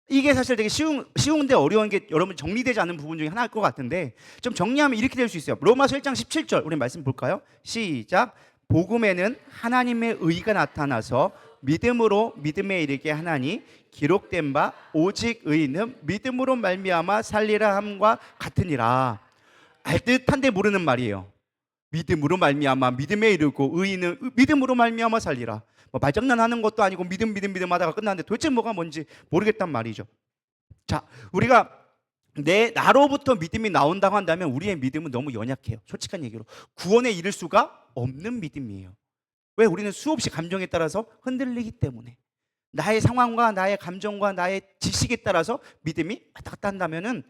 이게 사실 되게 쉬운데 어려운 게 여러분 정리되지 않은 부분 중에 하나일 것 같은데, 좀 정리하면 이렇게 될 수 있어요. 로마서 1장 17절 우리 말씀 볼까요? 시작. 복음에는 하나님의 의가 나타나서 믿음으로 믿음에 이르게 하나니 기록된 바 오직 의인은 믿음으로 말미암아 살리라 함과 같으니라. 알듯한데 모르는 말이에요. 믿음으로 말미암아 믿음에 이르고 의인은 믿음으로 말미암아 살리라. 뭐 말장난하는 것도 아니고 믿음 하다가 끝났는데 도대체 뭐가 뭔지 모르겠단 말이죠. 자, 우리가 나로부터 믿음이 나온다고 한다면 우리의 믿음은 너무 연약해요. 솔직한 얘기로 구원에 이를 수가 없는 믿음이에요. 왜? 우리는 수없이 감정에 따라서 흔들리기 때문에. 나의 상황과 나의 감정과 나의 지식에 따라서 믿음이 왔다 갔다 한다면은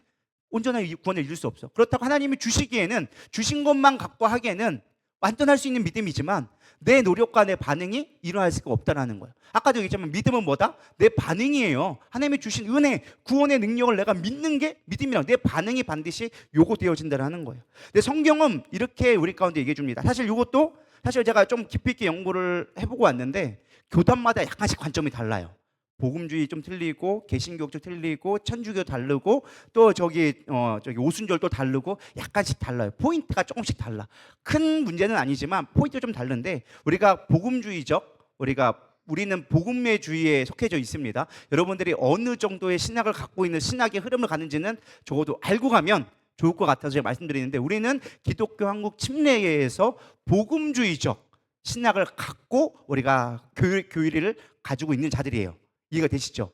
온전한 구원을 이룰 수 없어. 그렇다고 하나님이 주시기에는, 주신 것만 갖고 하기에는 완전할 수 있는 믿음이지만 내 노력과 내 반응이 일어날 수가 없다라는 거예요. 아까도 얘기했지만 믿음은 뭐다? 내 반응이에요. 하나님이 주신 은혜, 구원의 능력을 내가 믿는 게 믿음이라고. 내 반응이 반드시 요구되어진다라는 거예요. 근데 성경은 이렇게 우리 가운데 얘기해 줍니다. 사실 이것도 사실 제가 좀 깊이 있게 연구를 해보고 왔는데 교단마다 약간씩 관점이 달라요. 복음주의 좀 틀리고, 개신교 좀 틀리고, 천주교 다르고, 또 저기 오순절도 다르고, 약간씩 달라요. 포인트가 조금씩 달라. 큰 문제는 아니지만 포인트가 좀 다른데, 우리가 복음주의적, 우리는 복음주의에 속해져 있습니다. 여러분들이 어느 정도의 신학을 갖고 있는 신학의 흐름을 가는지는 적어도 알고 가면 좋을 것 같아서 제가 말씀드리는데, 우리는 기독교 한국 침례회에서 복음주의적 신학을 갖고 우리가 교리를 가지고 있는 자들이에요. 이해가 되시죠?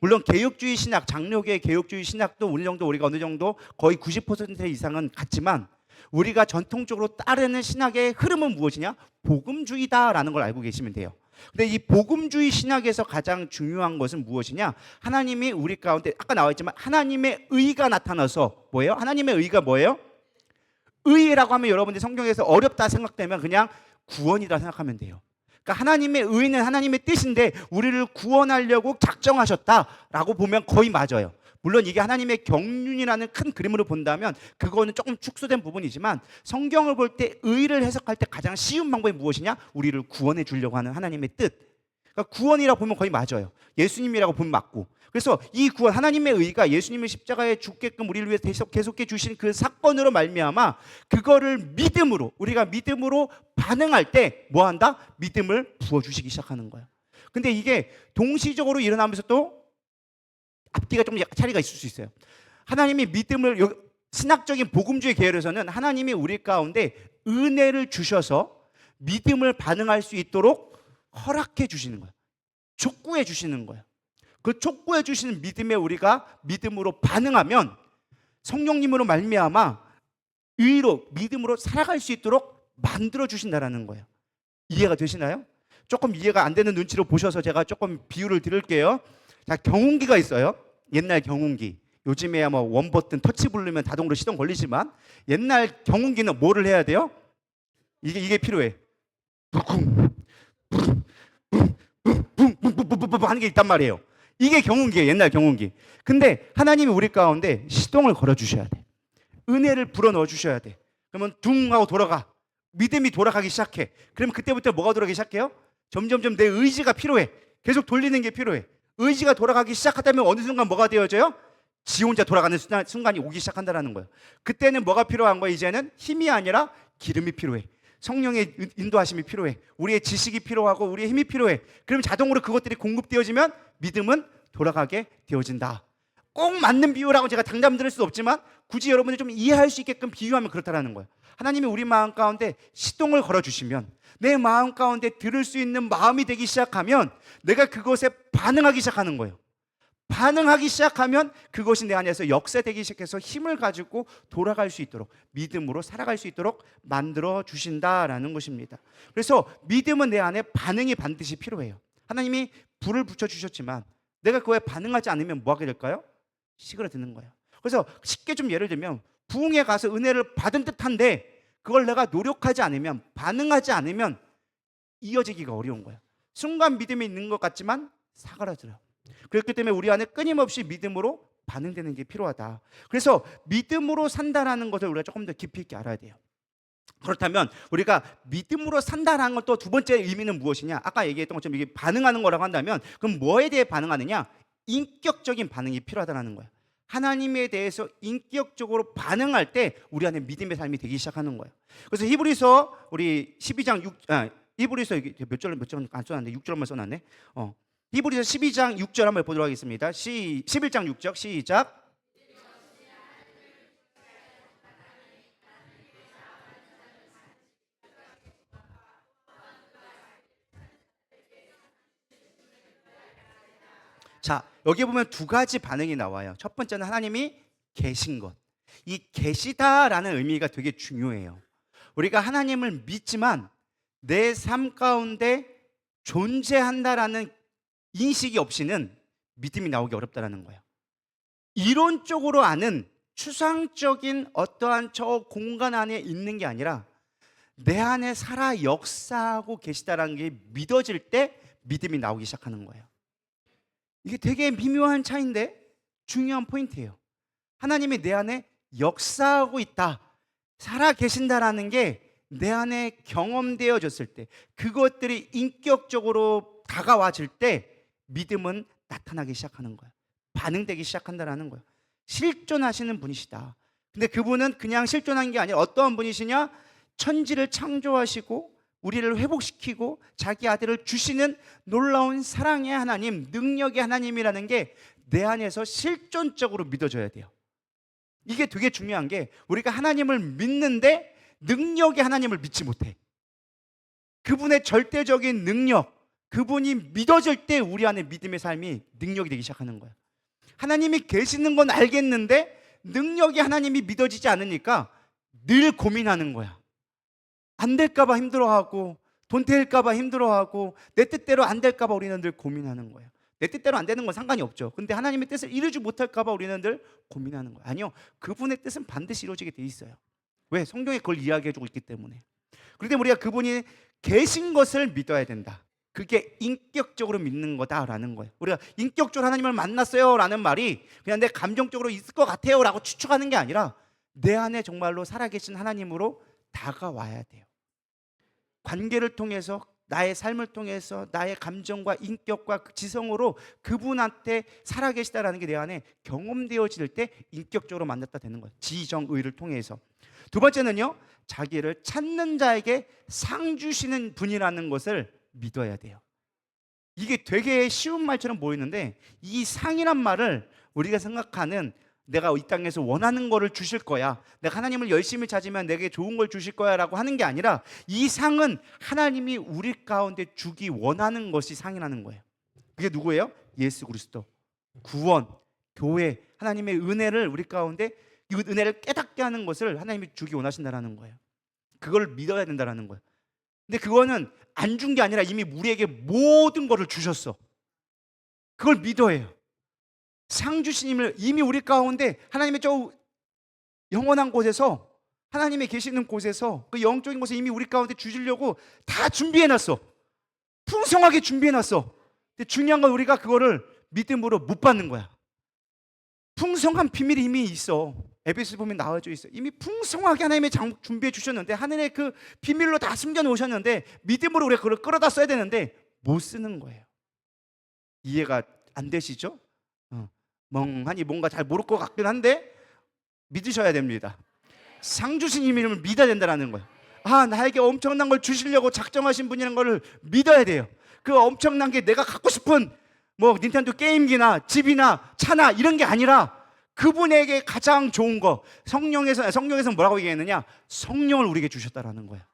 물론 개혁주의 신학, 장로교의 개혁주의 신학도 우리가 어느 정도 거의 90% 이상은 같지만, 우리가 전통적으로 따르는 신학의 흐름은 무엇이냐? 복음주의다라는 걸 알고 계시면 돼요. 근데 이 복음주의 신학에서 가장 중요한 것은 무엇이냐? 하나님이 우리 가운데, 아까 나와 있지만 하나님의 의가 나타나서 뭐예요? 하나님의 의가 뭐예요? 의라고 하면 여러분들 성경에서 어렵다 생각되면 그냥 구원이다 생각하면 돼요. 그러니까 하나님의 의는 하나님의 뜻인데 우리를 구원하려고 작정하셨다라고 보면 거의 맞아요. 물론 이게 하나님의 경륜이라는 큰 그림으로 본다면 그거는 조금 축소된 부분이지만, 성경을 볼 때 의를 해석할 때 가장 쉬운 방법이 무엇이냐? 우리를 구원해 주려고 하는 하나님의 뜻. 그러니까 구원이라고 보면 거의 맞아요. 예수님이라고 보면 맞고. 그래서 이 구원, 하나님의 의가 예수님의 십자가에 죽게끔 우리를 위해 계속해 주신 그 사건으로 말미암아 그거를 믿음으로, 우리가 믿음으로 반응할 때 뭐 한다? 믿음을 부어주시기 시작하는 거예요. 근데 이게 동시적으로 일어나면서 또 앞뒤가 좀 차이가 있을 수 있어요. 하나님이 믿음을, 신학적인 복음주의 계열에서는 하나님이 우리 가운데 은혜를 주셔서 믿음을 반응할 수 있도록 허락해 주시는 거예요. 촉구해 주시는 거예요. 그 촉구해 주시는 믿음에 우리가 믿음으로 반응하면 성령님으로 말미암아 의로, 믿음으로 살아갈 수 있도록 만들어 주신다라는 거예요. 이해가 되시나요? 조금 이해가 안 되는 눈치로 보셔서 제가 조금 비유를 드릴게요. 자, 경운기가 있어요. 옛날 경운기. 요즘에야 뭐 원버튼 터치 부르면 자동으로 시동 걸리지만, 옛날 경운기는 뭐를 해야 돼요? 이게 필요해. 하는 게 있단 말이에요. 이게 경운기예요. 옛날 경운기. 근데 하나님이 우리 가운데 시동을 걸어 주셔야 돼. 은혜를 불어 넣어 주셔야 돼. 그러면 둥 하고 돌아가. 믿음이 돌아가기 시작해. 그러면 그때부터 뭐가 돌아가기 시작해요? 점점점 내 의지가 필요해. 계속 돌리는 게 필요해. 의지가 돌아가기 시작하다면 어느 순간 뭐가 되어져요? 지 혼자 돌아가는 순간이 오기 시작한다는 거예요. 그때는 뭐가 필요한 거예요? 이제는 힘이 아니라 기름이 필요해. 성령의 인도하심이 필요해. 우리의 지식이 필요하고 우리의 힘이 필요해. 그럼 자동으로 그것들이 공급되어지면 믿음은 돌아가게 되어진다. 꼭 맞는 비유라고 제가 당장 들을 수 없지만 굳이 여러분이 좀 이해할 수 있게끔 비유하면 그렇다라는 거예요. 하나님이 우리 마음 가운데 시동을 걸어주시면, 내 마음 가운데 들을 수 있는 마음이 되기 시작하면 내가 그것에 반응하기 시작하는 거예요. 반응하기 시작하면 그것이 내 안에서 역사되기 시작해서 힘을 가지고 돌아갈 수 있도록, 믿음으로 살아갈 수 있도록 만들어 주신다라는 것입니다. 그래서 믿음은 내 안에 반응이 반드시 필요해요. 하나님이 불을 붙여주셨지만 내가 그거에 반응하지 않으면 뭐 하게 될까요? 시그러드는 거예요. 그래서 쉽게 좀 예를 들면, 부흥에 가서 은혜를 받은 듯한데 그걸 내가 노력하지 않으면, 반응하지 않으면 이어지기가 어려운 거예요. 순간 믿음이 있는 것 같지만 사그라들어요. 그렇기 때문에 우리 안에 끊임없이 믿음으로 반응되는 게 필요하다. 그래서 믿음으로 산다라는 것을 우리가 조금 더 깊이 있게 알아야 돼요. 그렇다면 우리가 믿음으로 산다라는 것 또 두 번째 의미는 무엇이냐? 아까 얘기했던 것처럼 이게 반응하는 거라고 한다면, 그럼 뭐에 대해 반응하느냐? 인격적인 반응이 필요하다는 거예요. 하나님에 대해서 인격적으로 반응할 때 우리 안에 믿음의 삶이 되기 시작하는 거예요. 그래서 히브리서 우리 12장 6 히브리서 몇 절 안 써놨네. 6절만 써놨네. 히브리서 12장 6절 한번 보도록 하겠습니다. 11장 6절 시작. 자, 여기 보면 두 가지 반응이 나와요. 첫 번째는 하나님이 계신 것. 이 계시다라는 의미가 되게 중요해요. 우리가 하나님을 믿지만 내 삶 가운데 존재한다라는 인식이 없이는 믿음이 나오기 어렵다라는 거예요. 이론적으로 아는 추상적인 어떠한 저 공간 안에 있는 게 아니라 내 안에 살아 역사하고 계시다라는 게 믿어질 때 믿음이 나오기 시작하는 거예요. 이게 되게 미묘한 차이인데 중요한 포인트예요. 하나님이 내 안에 역사하고 있다, 살아 계신다라는 게 내 안에 경험되어졌을 때, 그것들이 인격적으로 다가와질 때 믿음은 나타나기 시작하는 거예요. 반응되기 시작한다라는 거예요. 실존하시는 분이시다. 근데 그분은 그냥 실존한 게 아니라 어떠한 분이시냐? 천지를 창조하시고 우리를 회복시키고 자기 아들을 주시는 놀라운 사랑의 하나님, 능력의 하나님이라는 게 내 안에서 실존적으로 믿어져야 돼요. 이게 되게 중요한 게, 우리가 하나님을 믿는데 능력의 하나님을 믿지 못해. 그분의 절대적인 능력, 그분이 믿어질 때 우리 안에 믿음의 삶이 능력이 되기 시작하는 거예요. 하나님이 계시는 건 알겠는데 능력이 하나님이 믿어지지 않으니까 늘 고민하는 거야. 안 될까 봐 힘들어하고, 돈 될까 봐 힘들어하고, 내 뜻대로 안 될까 봐 우리는 늘 고민하는 거예요. 내 뜻대로 안 되는 건 상관이 없죠. 근데 하나님의 뜻을 이루지 못할까 봐 우리는 늘 고민하는 거예요. 아니요, 그분의 뜻은 반드시 이루어지게 돼 있어요. 왜? 성경에 그걸 이야기해주고 있기 때문에. 그렇기 때문에 우리가 그분이 계신 것을 믿어야 된다. 그게 인격적으로 믿는 거다라는 거예요. 우리가 인격적으로 하나님을 만났어요 라는 말이 그냥 내 감정적으로 있을 것 같아요 라고 추측하는 게 아니라 내 안에 정말로 살아계신 하나님으로 다가와야 돼요. 관계를 통해서, 나의 삶을 통해서, 나의 감정과 인격과 지성으로 그분한테 살아계시다라는 게 내 안에 경험되어질 때 인격적으로 만났다 되는 거예요. 지정의를 통해서. 두 번째는요, 자기를 찾는 자에게 상 주시는 분이라는 것을 믿어야 돼요. 이게 되게 쉬운 말처럼 보이는데, 이 상이란 말을 우리가 생각하는, 내가 이 땅에서 원하는 거를 주실 거야, 내가 하나님을 열심히 찾으면 내게 좋은 걸 주실 거야 라고 하는 게 아니라, 이 상은 하나님이 우리 가운데 주기 원하는 것이 상이라는 거예요. 그게 누구예요? 예수 그리스도. 구원, 교회, 하나님의 은혜를 우리 가운데, 이 은혜를 깨닫게 하는 것을 하나님이 주기 원하신다는 거예요. 그걸 믿어야 된다는 거예요. 근데 그거는 안 준 게 아니라 이미 우리에게 모든 것을 주셨어. 그걸 믿어야 해요. 상 주시님을 이미 우리 가운데, 하나님의 저 영원한 곳에서, 하나님의 계시는 곳에서, 그 영적인 곳에 이미 우리 가운데 주시려고 다 준비해놨어. 풍성하게 준비해놨어. 근데 중요한 건 우리가 그거를 믿음으로 못 받는 거야. 풍성한 비밀이 이미 있어. 에베소 보면 나와져 있어. 이미 풍성하게 하나님의 준비해 주셨는데, 하늘의 그 비밀로 다 숨겨 놓으셨는데, 믿음으로 우리가 그걸 끌어다 써야 되는데 못 쓰는 거예요. 이해가 안 되시죠? 멍하니 뭔가 잘 모를 것 같긴 한데 믿으셔야 됩니다. 상 주신 이름을 믿어야 된다는 거예요. 나에게 엄청난 걸 주시려고 작정하신 분이라는 걸 믿어야 돼요. 그 엄청난 게 내가 갖고 싶은 뭐 닌텐도 게임기나 집이나 차나 이런 게 아니라, 그분에게 가장 좋은 거, 성령에서 뭐라고 얘기했느냐? 성령을 우리에게 주셨다라는 거예요.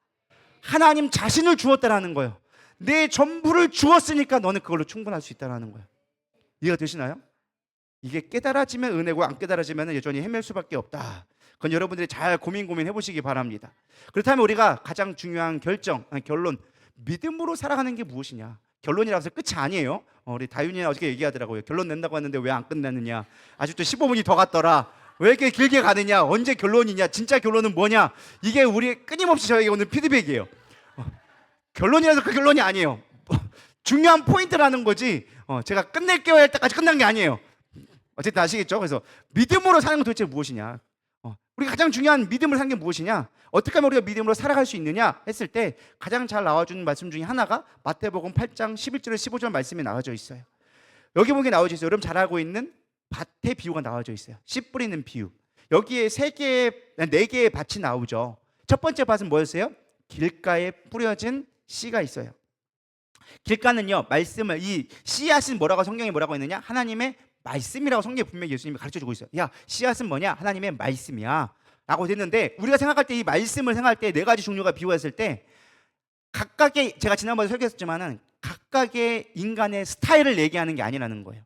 하나님 자신을 주었다라는 거예요. 내 전부를 주었으니까 너는 그걸로 충분할 수 있다라는 거예요. 이해가 되시나요? 이게 깨달아지면 은혜고 안 깨달아지면 여전히 헤맬 수밖에 없다. 그건 여러분들이 잘 고민해 보시기 바랍니다. 그렇다면 우리가 가장 중요한 결론, 믿음으로 살아가는 게 무엇이냐? 결론이라고 해서 끝이 아니에요. 우리 다윤이 어저께 얘기하더라고요. 결론 낸다고 했는데 왜 안 끝났느냐? 아직도 15분이 더 갔더라. 왜 이렇게 길게 가느냐? 언제 결론이냐? 진짜 결론은 뭐냐? 이게 우리 끊임없이 저에게 오는 피드백이에요. 결론이라서 그 결론이 아니에요. 중요한 포인트라는 거지. 제가 끝낼게요 할 때까지 끝난 게 아니에요. 어쨌든 아시겠죠? 그래서 믿음으로 사는 건 도대체 무엇이냐? 우리가 가장 중요한 믿음을 사는 게 무엇이냐? 어떻게 하면 우리가 믿음으로 살아갈 수 있느냐 했을 때 가장 잘 나와주는 말씀 중에 하나가 마태복음 8장 11절에 15절 말씀이 나와져 있어요. 여기 보기 나와져 있어요. 여러분 잘 알고 있는 밭의 비유가 나와져 있어요. 씨 뿌리는 비유. 여기에 네 개의 밭이 나오죠. 첫 번째 밭은 뭐였어요? 길가에 뿌려진 씨가 있어요. 길가는요, 말씀을, 이 씨앗은 뭐라고 성경에 뭐라고 했느냐? 하나님의 말씀이라고 성경에 분명히 예수님이 가르쳐주고 있어요. 야, 씨앗은 뭐냐? 하나님의 말씀이야 라고 됐는데, 우리가 생각할 때 이 말씀을 생각할 때 네 가지 종류가 비유했을 때 각각의, 제가 지난번에 설교했었지만은 각각의 인간의 스타일을 얘기하는 게 아니라는 거예요.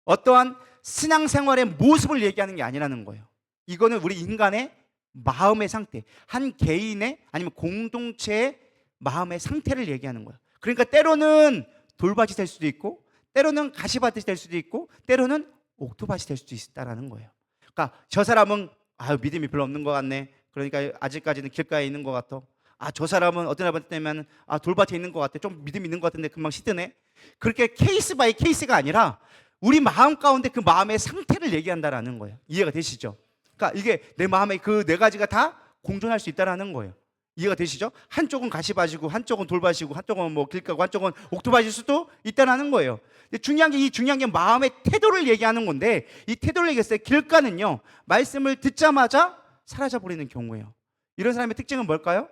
어떠한 신앙생활의 모습을 얘기하는 게 아니라는 거예요. 이거는 우리 인간의 마음의 상태, 한 개인의 아니면 공동체의 마음의 상태를 얘기하는 거예요. 그러니까 때로는 돌밭이 될 수도 있고, 때로는 가시밭이 될 수도 있고, 때로는 옥토밭이 될 수도 있다라는 거예요. 그러니까 저 사람은 믿음이 별로 없는 것 같네. 그러니까 아직까지는 길가에 있는 것 같아. 저 사람은 어떤 사람 때면 돌밭에 있는 것 같아. 좀 믿음이 있는 것 같은데 금방 시드네. 그렇게 케이스 바이 케이스가 아니라 우리 마음 가운데 그 마음의 상태를 얘기한다라는 거예요. 이해가 되시죠? 그러니까 이게 내 마음에 그 네 가지가 다 공존할 수 있다라는 거예요. 이해가 되시죠? 한쪽은 가시밭이고, 한쪽은 돌밭이고, 한쪽은 뭐 길가고, 한쪽은 옥토밭일 수도 있다라는 거예요. 중요한 게 마음의 태도를 얘기하는 건데, 이 태도를 얘기했어요. 길가는요, 말씀을 듣자마자 사라져 버리는 경우예요. 이런 사람의 특징은 뭘까요?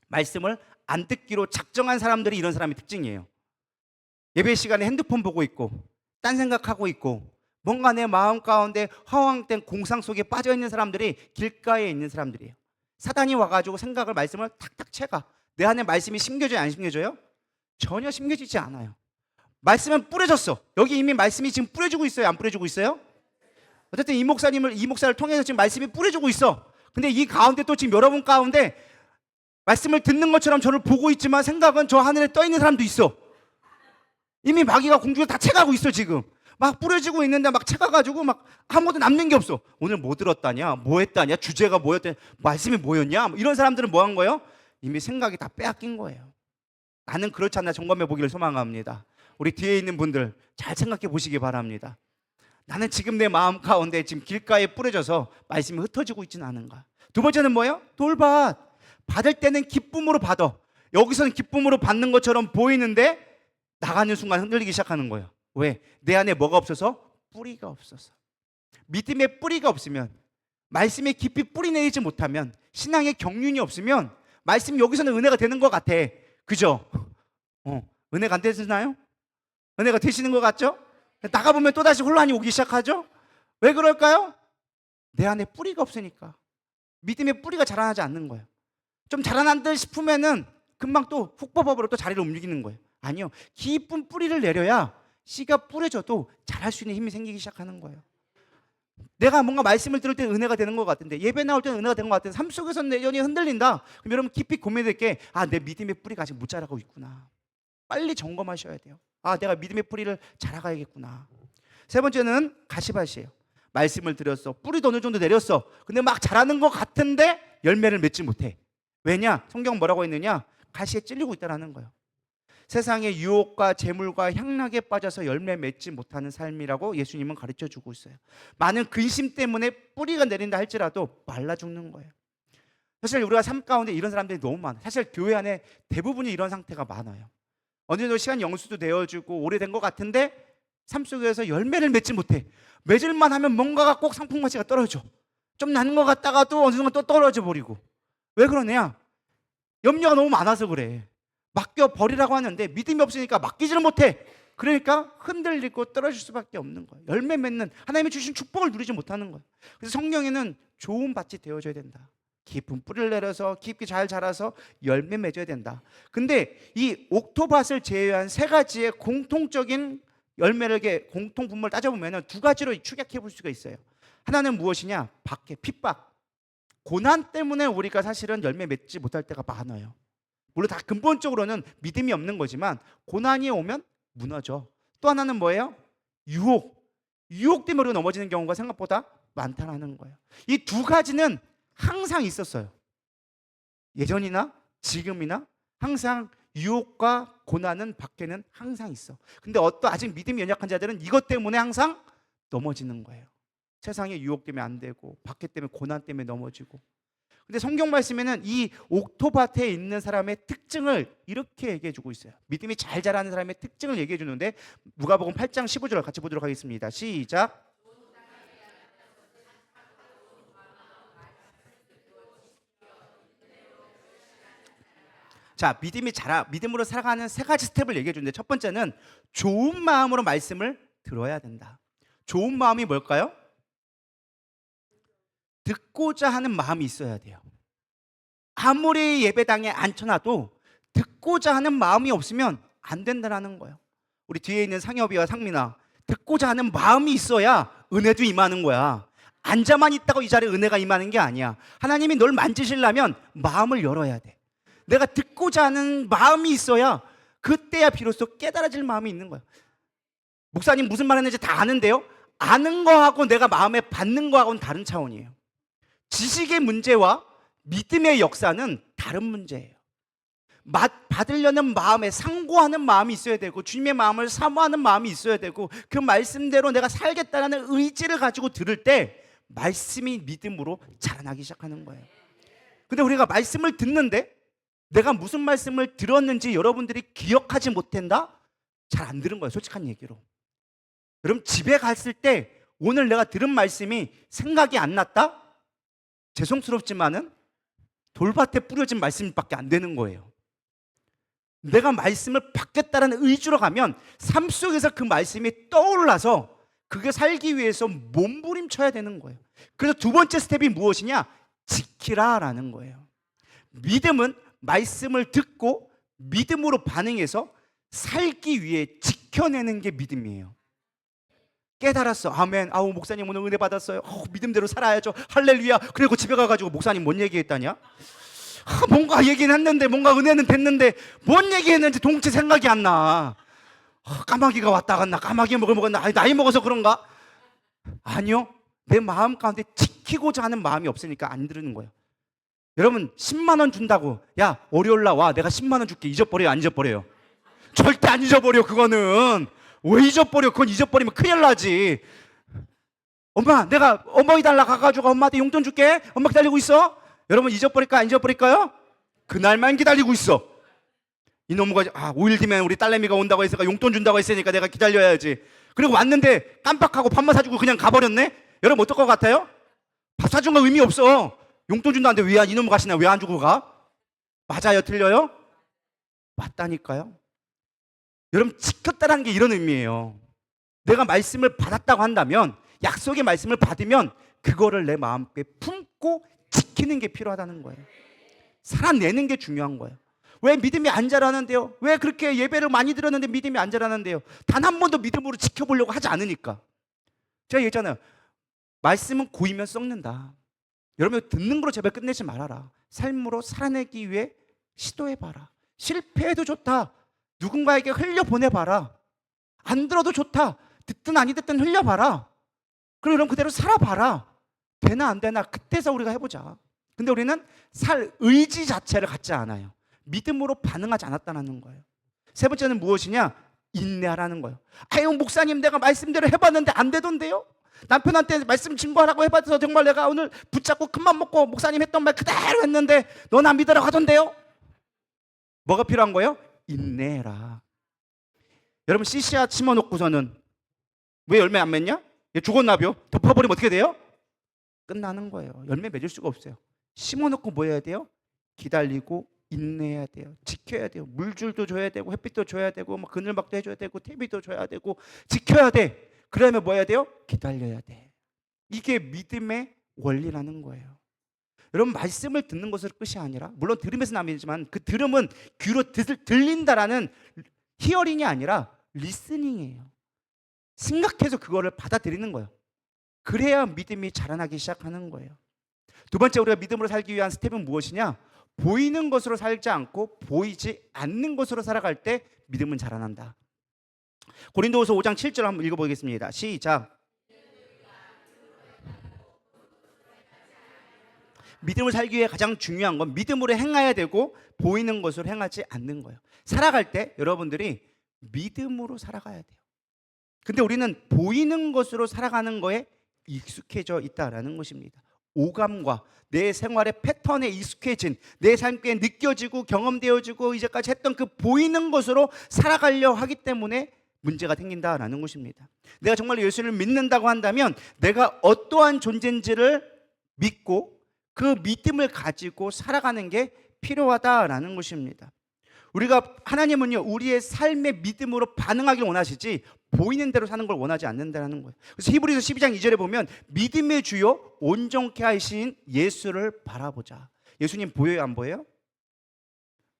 말씀을 안 듣기로 작정한 사람들이 이런 사람의 특징이에요. 예배 시간에 핸드폰 보고 있고, 딴 생각하고 있고, 뭔가 내 마음 가운데 허황된 공상 속에 빠져 있는 사람들이 길가에 있는 사람들이에요. 사단이 와가지고 생각을, 말씀을 탁탁 채가. 내 안에 말씀이 심겨져요, 안 심겨져요? 전혀 심겨지지 않아요. 말씀은 뿌려졌어. 여기 이미 말씀이 지금 뿌려지고 있어요, 안 뿌려지고 있어요? 어쨌든 이 목사를 통해서 지금 말씀이 뿌려지고 있어. 근데 이 가운데 또 지금 여러분 가운데 말씀을 듣는 것처럼 저를 보고 있지만 생각은 저 하늘에 떠 있는 사람도 있어. 이미 마귀가 공중에 다 채가고 있어. 지금 막 뿌려지고 있는데 막 채가가지고 막 아무것도 남는 게 없어. 오늘 뭐 들었다냐, 뭐 했다냐, 주제가 뭐였다냐, 말씀이 뭐였냐, 이런 사람들은 뭐 한 거예요? 이미 생각이 다 빼앗긴 거예요. 나는 그렇지 않나 점검해 보기를 소망합니다. 우리 뒤에 있는 분들 잘 생각해 보시기 바랍니다. 나는 지금 내 마음 가운데 지금 길가에 뿌려져서 말씀이 흩어지고 있지는 않은가. 두 번째는 뭐예요? 돌밭. 받을 때는 기쁨으로 받아. 여기서는 기쁨으로 받는 것처럼 보이는데 나가는 순간 흔들리기 시작하는 거예요. 왜? 내 안에 뭐가 없어서? 뿌리가 없어서. 믿음의 뿌리가 없으면, 말씀에 깊이 뿌리 내리지 못하면, 신앙의 경륜이 없으면 말씀이 여기서는 은혜가 되는 것 같아. 그죠? 은혜가 안 되시나요? 은혜가 되시는 것 같죠? 나가보면 또다시 혼란이 오기 시작하죠? 왜 그럴까요? 내 안에 뿌리가 없으니까. 믿음의 뿌리가 자라나지 않는 거예요. 좀 자라난 듯 싶으면은 금방 또 훅법업으로 또 자리를 옮기는 거예요. 아니요. 깊은 뿌리를 내려야 씨가 뿌려져도 자랄 수 있는 힘이 생기기 시작하는 거예요. 내가 뭔가 말씀을 들을 때 은혜가 되는 것 같은데, 예배 나올 때는 은혜가 되는 것 같은데, 삶 속에서는 여전히 흔들린다. 그럼 여러분 깊이 고민될 게, 내 믿음의 뿌리가 아직 못 자라고 있구나. 빨리 점검하셔야 돼요. 내가 믿음의 뿌리를 자라가야겠구나. 세 번째는 가시밭이에요. 말씀을 들었어. 뿌리도 어느 정도 내렸어. 근데 막 자라는 것 같은데 열매를 맺지 못해. 왜냐? 성경 뭐라고 했느냐? 가시에 찔리고 있다는 거예요. 세상의 유혹과 재물과 향락에 빠져서 열매 맺지 못하는 삶이라고 예수님은 가르쳐주고 있어요. 많은 근심 때문에 뿌리가 내린다 할지라도 말라 죽는 거예요. 사실 우리가 삶 가운데 이런 사람들이 너무 많아요. 사실 교회 안에 대부분이 이런 상태가 많아요. 어느 정도 시간 영수도 되어주고 오래된 것 같은데 삶 속에서 열매를 맺지 못해. 맺을만 하면 뭔가가 꼭 상품 가치가 떨어져. 좀 나는 것 같다가도 어느 순간 또 떨어져 버리고. 왜 그러냐? 염려가 너무 많아서 그래. 맡겨버리라고 하는데 믿음이 없으니까 맡기지를 못해. 그러니까 흔들리고 떨어질 수밖에 없는 거예요. 열매 맺는, 하나님이 주신 축복을 누리지 못하는 거예요. 그래서 성경에는 좋은 밭이 되어줘야 된다. 깊은 뿌리를 내려서 깊게 잘 자라서 열매 맺어야 된다. 근데 이 옥토밭을 제외한 세 가지의 공통적인 열매를 이렇게 공통 분모를 따져보면 두 가지로 축약해 볼 수가 있어요. 하나는 무엇이냐? 박해, 핍박, 고난 때문에 우리가 사실은 열매 맺지 못할 때가 많아요. 물론 다 근본적으로는 믿음이 없는 거지만 고난이 오면 무너져. 또 하나는 뭐예요? 유혹 때문에 우리가 넘어지는 경우가 생각보다 많다는 거예요. 이 두 가지는 항상 있었어요. 예전이나 지금이나 항상 유혹과 고난은, 박해는 항상 있어. 근데 어떤 아직 믿음이 연약한 자들은 이것 때문에 항상 넘어지는 거예요. 세상의 유혹 때문에 안 되고, 박해 때문에, 고난 때문에 넘어지고. 근데 성경 말씀에는 이 옥토밭에 있는 사람의 특징을 이렇게 얘기해 주고 있어요. 믿음이 잘 자라는 사람의 특징을 얘기해 주는데, 누가복음 8장 15절 같이 보도록 하겠습니다. 시작. 자, 믿음으로 살아가는 세 가지 스텝을 얘기해 주는데, 첫 번째는 좋은 마음으로 말씀을 들어야 된다. 좋은 마음이 뭘까요? 듣고자 하는 마음이 있어야 돼요. 아무리 예배당에 앉혀놔도 듣고자 하는 마음이 없으면 안 된다는 거예요. 우리 뒤에 있는 상엽이와 상민아, 듣고자 하는 마음이 있어야 은혜도 임하는 거야. 앉아만 있다고 이 자리에 은혜가 임하는 게 아니야. 하나님이 널 만지시려면 마음을 열어야 돼. 내가 듣고자 하는 마음이 있어야 그때야 비로소 깨달아질 마음이 있는 거야. 목사님 무슨 말 했는지 다 아는데요? 아는 거하고 내가 마음에 받는 거하고는 다른 차원이에요. 지식의 문제와 믿음의 역사는 다른 문제예요. 받으려는 마음에 상고하는 마음이 있어야 되고, 주님의 마음을 사모하는 마음이 있어야 되고, 그 말씀대로 내가 살겠다는 의지를 가지고 들을 때 말씀이 믿음으로 자라나기 시작하는 거예요. 근데 우리가 말씀을 듣는데 내가 무슨 말씀을 들었는지 여러분들이 기억하지 못한다? 잘 안 들은 거예요, 솔직한 얘기로. 여러분 집에 갔을 때 오늘 내가 들은 말씀이 생각이 안 났다? 죄송스럽지만은 돌밭에 뿌려진 말씀밖에 안 되는 거예요. 내가 말씀을 받겠다는 의지로 가면 삶 속에서 그 말씀이 떠올라서 그게 살기 위해서 몸부림쳐야 되는 거예요. 그래서 두 번째 스텝이 무엇이냐? 지키라라는 거예요. 믿음은 말씀을 듣고 믿음으로 반응해서 살기 위해 지켜내는 게 믿음이에요. 깨달았어. 아멘. 아우 목사님 오늘 은혜 받았어요. 믿음대로 살아야죠. 할렐루야. 그리고 집에 가가지고 목사님 뭔 얘기했다냐? 뭔가 얘기는 했는데, 뭔가 은혜는 됐는데 뭔 얘기했는지 동체 생각이 안 나. 까마귀가 왔다 갔나? 까마귀 먹었나? 나이 먹어서 그런가? 아니요. 내 마음 가운데 지키고자 하는 마음이 없으니까 안 들으는 거예요. 여러분 10만 원 준다고, 야 월요일 날 와, 내가 10만 원 줄게. 잊어버려요? 안 잊어버려요? 절대 안 잊어버려. 그거는 왜 잊어버려? 그건 잊어버리면 큰일 나지. 엄마, 내가 어머니 달라 가가지고 엄마한테 용돈 줄게. 엄마 기다리고 있어. 여러분 잊어버릴까 안 잊어버릴까요? 그날만 기다리고 있어. 이놈과 5일 뒤면 우리 딸내미가 온다고 했으니까 용돈 준다고 했으니까 내가 기다려야지. 그리고 왔는데 깜빡하고 밥만 사주고 그냥 가버렸네. 여러분 어떨 것 같아요? 밥 사준 거 의미 없어. 용돈 준다는데 왜 이놈 가시나? 왜 안 주고 가? 맞아요? 틀려요? 맞다니까요. 여러분 지켰다라는 게 이런 의미예요. 내가 말씀을 받았다고 한다면, 약속의 말씀을 받으면 그거를 내 마음에 품고 지키는 게 필요하다는 거예요. 살아내는 게 중요한 거예요. 왜 믿음이 안 자라는데요? 왜 그렇게 예배를 많이 들었는데 믿음이 안 자라는데요? 단 한 번도 믿음으로 지켜보려고 하지 않으니까. 제가 얘기했잖아요. 말씀은 고이면 썩는다. 여러분 듣는 거로 제발 끝내지 말아라. 삶으로 살아내기 위해 시도해봐라. 실패해도 좋다. 누군가에게 흘려보내봐라. 안 들어도 좋다. 듣든 아니 듣든 흘려봐라. 그리고 그럼 그대로 살아봐라. 되나 안 되나 그때서 우리가 해보자. 근데 우리는 살 의지 자체를 갖지 않아요. 믿음으로 반응하지 않았다는 거예요. 세 번째는 무엇이냐? 인내하라는 거예요. 아유 목사님 내가 말씀대로 해봤는데 안 되던데요? 남편한테 말씀 증거하라고 해봐서 정말 내가 오늘 붙잡고 큰맘 먹고 목사님 했던 말 그대로 했는데 너 나 믿으라고 하던데요? 뭐가 필요한 거예요? 인내해라. 여러분 씨앗 심어놓고서는 왜 열매 안 맺냐? 죽었나벼? 덮어버리면 어떻게 돼요? 끝나는 거예요. 열매 맺을 수가 없어요. 심어놓고 뭐 해야 돼요? 기다리고 인내해야 돼요. 지켜야 돼요. 물줄도 줘야 되고 햇빛도 줘야 되고 뭐 그늘막도 해줘야 되고 TV도 줘야 되고 지켜야 돼. 그러면 뭐 해야 돼요? 기다려야 돼. 이게 믿음의 원리라는 거예요. 여러분 말씀을 듣는 것으로 끝이 아니라, 물론 들으면서 남이지만 그 들음은 귀로 들린다라는 히어링이 아니라 리스닝이에요. 생각해서 그거를 받아들이는 거예요. 그래야 믿음이 자라나기 시작하는 거예요. 두 번째, 우리가 믿음으로 살기 위한 스텝은 무엇이냐? 보이는 것으로 살지 않고 보이지 않는 것으로 살아갈 때 믿음은 자라난다. 고린도후서 5장 7절 한번 읽어보겠습니다. 시작. 믿음을 살기 위해 가장 중요한 건 믿음으로 행해야 되고 보이는 것으로 행하지 않는 거예요. 살아갈 때 여러분들이 믿음으로 살아가야 돼요. 근데 우리는 보이는 것으로 살아가는 거에 익숙해져 있다라는 것입니다. 오감과 내 생활의 패턴에 익숙해진, 내 삶에 느껴지고 경험되어지고 이제까지 했던 그 보이는 것으로 살아가려 하기 때문에 문제가 생긴다라는 것입니다. 내가 정말 예수를 믿는다고 한다면 내가 어떠한 존재인지를 믿고 그 믿음을 가지고 살아가는 게 필요하다라는 것입니다. 우리가, 하나님은요, 우리의 삶의 믿음으로 반응하길 원하시지 보이는 대로 사는 걸 원하지 않는다는 거예요. 그래서 히브리서 12장 2절에 보면 믿음의 주요 온전케 하신 예수를 바라보자. 예수님 보여요, 안 보여요?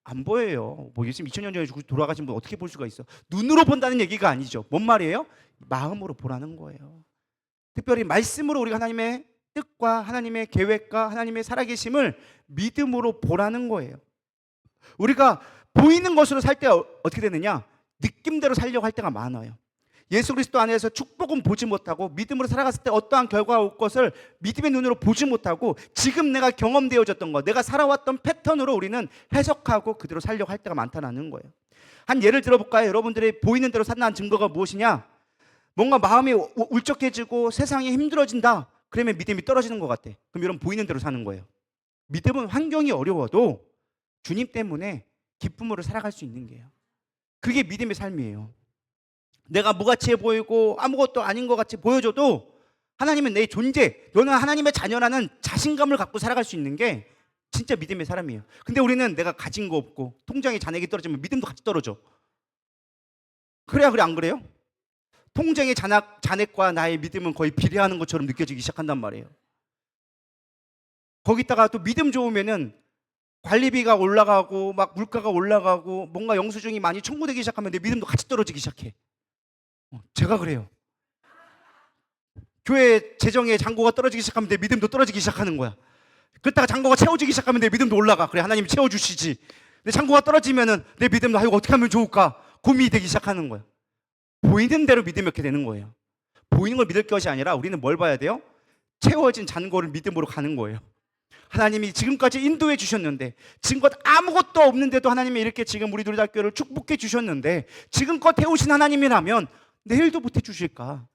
안 보여요. 뭐 예수님 2000년 전에 돌아가신 분 어떻게 볼 수가 있어? 눈으로 본다는 얘기가 아니죠. 뭔 말이에요? 마음으로 보라는 거예요. 특별히 말씀으로 우리가 하나님의 뜻과 하나님의 계획과 하나님의 살아계심을 믿음으로 보라는 거예요. 우리가 보이는 것으로 살 때 어떻게 되느냐? 느낌대로 살려고 할 때가 많아요. 예수 그리스도 안에서 축복은 보지 못하고 믿음으로 살아갔을 때 어떠한 결과가 올 것을 믿음의 눈으로 보지 못하고 지금 내가 경험되어졌던 것, 내가 살아왔던 패턴으로 우리는 해석하고 그대로 살려고 할 때가 많다는 거예요. 한 예를 들어볼까요? 여러분들이 보이는 대로 산다는 증거가 무엇이냐? 뭔가 마음이 울적해지고 세상이 힘들어진다. 그러면 믿음이 떨어지는 것 같아. 그럼 여러분 보이는 대로 사는 거예요. 믿음은 환경이 어려워도 주님 때문에 기쁨으로 살아갈 수 있는 게요. 그게 믿음의 삶이에요. 내가 무가치해 보이고 아무것도 아닌 것 같이 보여줘도 하나님은 내 존재, 너는 하나님의 자녀라는 자신감을 갖고 살아갈 수 있는 게 진짜 믿음의 사람이에요. 근데 우리는 내가 가진 거 없고 통장에 잔액이 떨어지면 믿음도 같이 떨어져. 그래야 그래, 안 그래요? 통장의 잔액과 나의 믿음은 거의 비례하는 것처럼 느껴지기 시작한단 말이에요. 거기다가 또 믿음 좋으면은 관리비가 올라가고 막 물가가 올라가고 뭔가 영수증이 많이 청구되기 시작하면 내 믿음도 같이 떨어지기 시작해. 제가 그래요. 교회 재정에 잔고가 떨어지기 시작하면 내 믿음도 떨어지기 시작하는 거야. 그러다가 잔고가 채워지기 시작하면 내 믿음도 올라가. 그래, 하나님이 채워주시지. 근데 잔고가 떨어지면은 내 믿음도 아이고 어떻게 하면 좋을까 고민이 되기 시작하는 거야. 보이는 대로 믿음이 이렇게 되는 거예요. 보이는 걸 믿을 것이 아니라 우리는 뭘 봐야 돼요? 채워진 잔고를 믿음으로 가는 거예요. 하나님이 지금까지 인도해 주셨는데, 지금껏 아무것도 없는데도 하나님이 이렇게 지금 우리 누리다교회를 축복해 주셨는데 지금껏 해오신 하나님이라면 내일도 못해 주실까?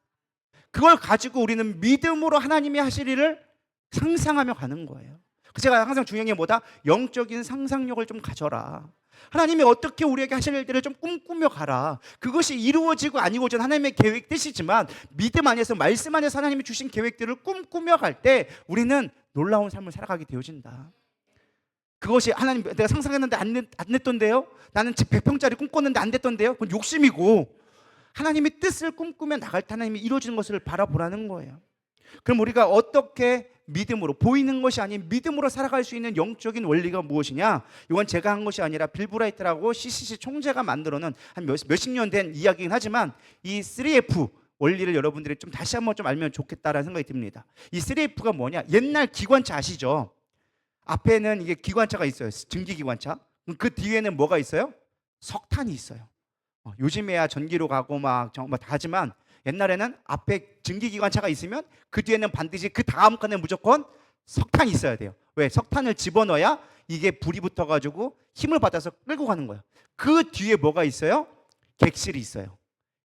그걸 가지고 우리는 믿음으로 하나님이 하실 일을 상상하며 가는 거예요. 제가 항상 중요한 게 뭐다? 영적인 상상력을 좀 가져라. 하나님이 어떻게 우리에게 하실 일들을 좀 꿈꾸며 가라. 그것이 이루어지고 아니고전 하나님의 계획 뜻이지만 믿음 안에서, 말씀 안에서 하나님이 주신 계획들을 꿈꾸며 갈 때 우리는 놀라운 삶을 살아가게 되어진다. 그것이 하나님, 내가 상상했는데 안 됐던데요? 나는 집 100평짜리 꿈꿨는데 안 됐던데요? 그건 욕심이고, 하나님의 뜻을 꿈꾸며 나갈 때 하나님이 이루어지는 것을 바라보라는 거예요. 그럼 우리가 어떻게 믿음으로, 보이는 것이 아닌 믿음으로 살아갈 수 있는 영적인 원리가 무엇이냐? 이건 제가 한 것이 아니라 빌 브라이트라고 CCC 총재가 만들어놓은 한 몇십 년 된 이야기긴 하지만 이 3F 원리를 여러분들이 좀 다시 한번 좀 알면 좋겠다라는 생각이 듭니다. 이 3F가 뭐냐? 옛날 기관차 아시죠? 앞에는 이게 기관차가 있어요. 증기기관차. 그 뒤에는 뭐가 있어요? 석탄이 있어요. 요즘에야 전기로 가고 막 정말 다 하지만 옛날에는 앞에 증기기관차가 있으면 그 뒤에는 반드시 그 다음 칸에 무조건 석탄이 있어야 돼요. 왜? 석탄을 집어넣어야 이게 불이 붙어가지고 힘을 받아서 끌고 가는 거예요. 그 뒤에 뭐가 있어요? 객실이 있어요.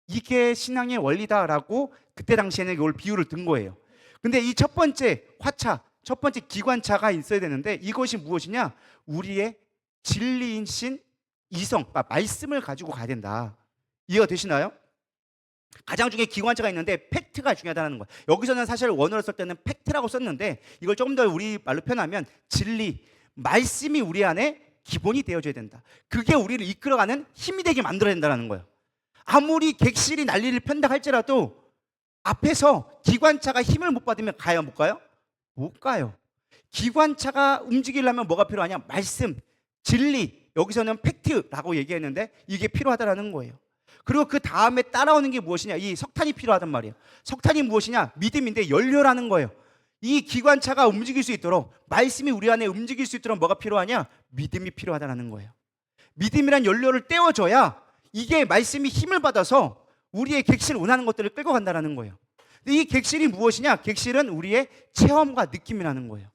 이게 신앙의 원리다라고 그때 당시에는 이걸 비유를 든 거예요. 근데 이 첫 번째 화차, 첫 번째 기관차가 있어야 되는데 이것이 무엇이냐? 우리의 진리인 신 이성, 그러니까 말씀을 가지고 가야 된다. 이해가 되시나요? 가장 중에 기관차가 있는데 팩트가 중요하다는 거예요. 여기서는 사실 원어로 쓸 때는 팩트라고 썼는데 이걸 조금 더 우리 말로 표현하면 진리, 말씀이 우리 안에 기본이 되어줘야 된다. 그게 우리를 이끌어가는 힘이 되게 만들어야 된다는 거예요. 아무리 객실이 난리를 편다 할지라도 앞에서 기관차가 힘을 못 받으면 가요, 못 가요? 못 가요. 기관차가 움직이려면 뭐가 필요하냐? 말씀, 진리, 여기서는 팩트라고 얘기했는데 이게 필요하다는 거예요. 그리고 그 다음에 따라오는 게 무엇이냐? 이 석탄이 필요하단 말이에요. 석탄이 무엇이냐? 믿음인데 연료라는 거예요. 이 기관차가 움직일 수 있도록, 말씀이 우리 안에 움직일 수 있도록 뭐가 필요하냐? 믿음이 필요하다는 거예요. 믿음이란 연료를 떼어줘야 이게 말씀이 힘을 받아서 우리의 객실 원하는 것들을 끌고 간다는 거예요. 근데 이 객실이 무엇이냐? 객실은 우리의 체험과 느낌이라는 거예요.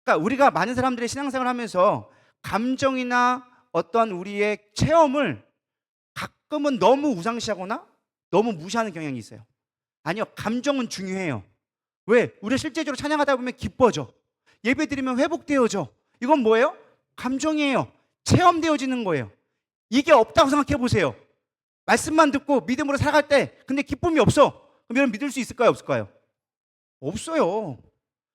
그러니까 우리가 많은 사람들의 신앙생활을 하면서 감정이나 어떤 우리의 체험을 가끔은 너무 우상시하거나 너무 무시하는 경향이 있어요. 아니요, 감정은 중요해요. 왜? 우리가 실제적으로 찬양하다 보면 기뻐져. 예배 드리면 회복되어져. 이건 뭐예요? 감정이에요. 체험되어지는 거예요. 이게 없다고 생각해 보세요. 말씀만 듣고 믿음으로 살아갈 때 근데 기쁨이 없어. 그럼 여러분 믿을 수 있을까요? 없을까요? 없어요.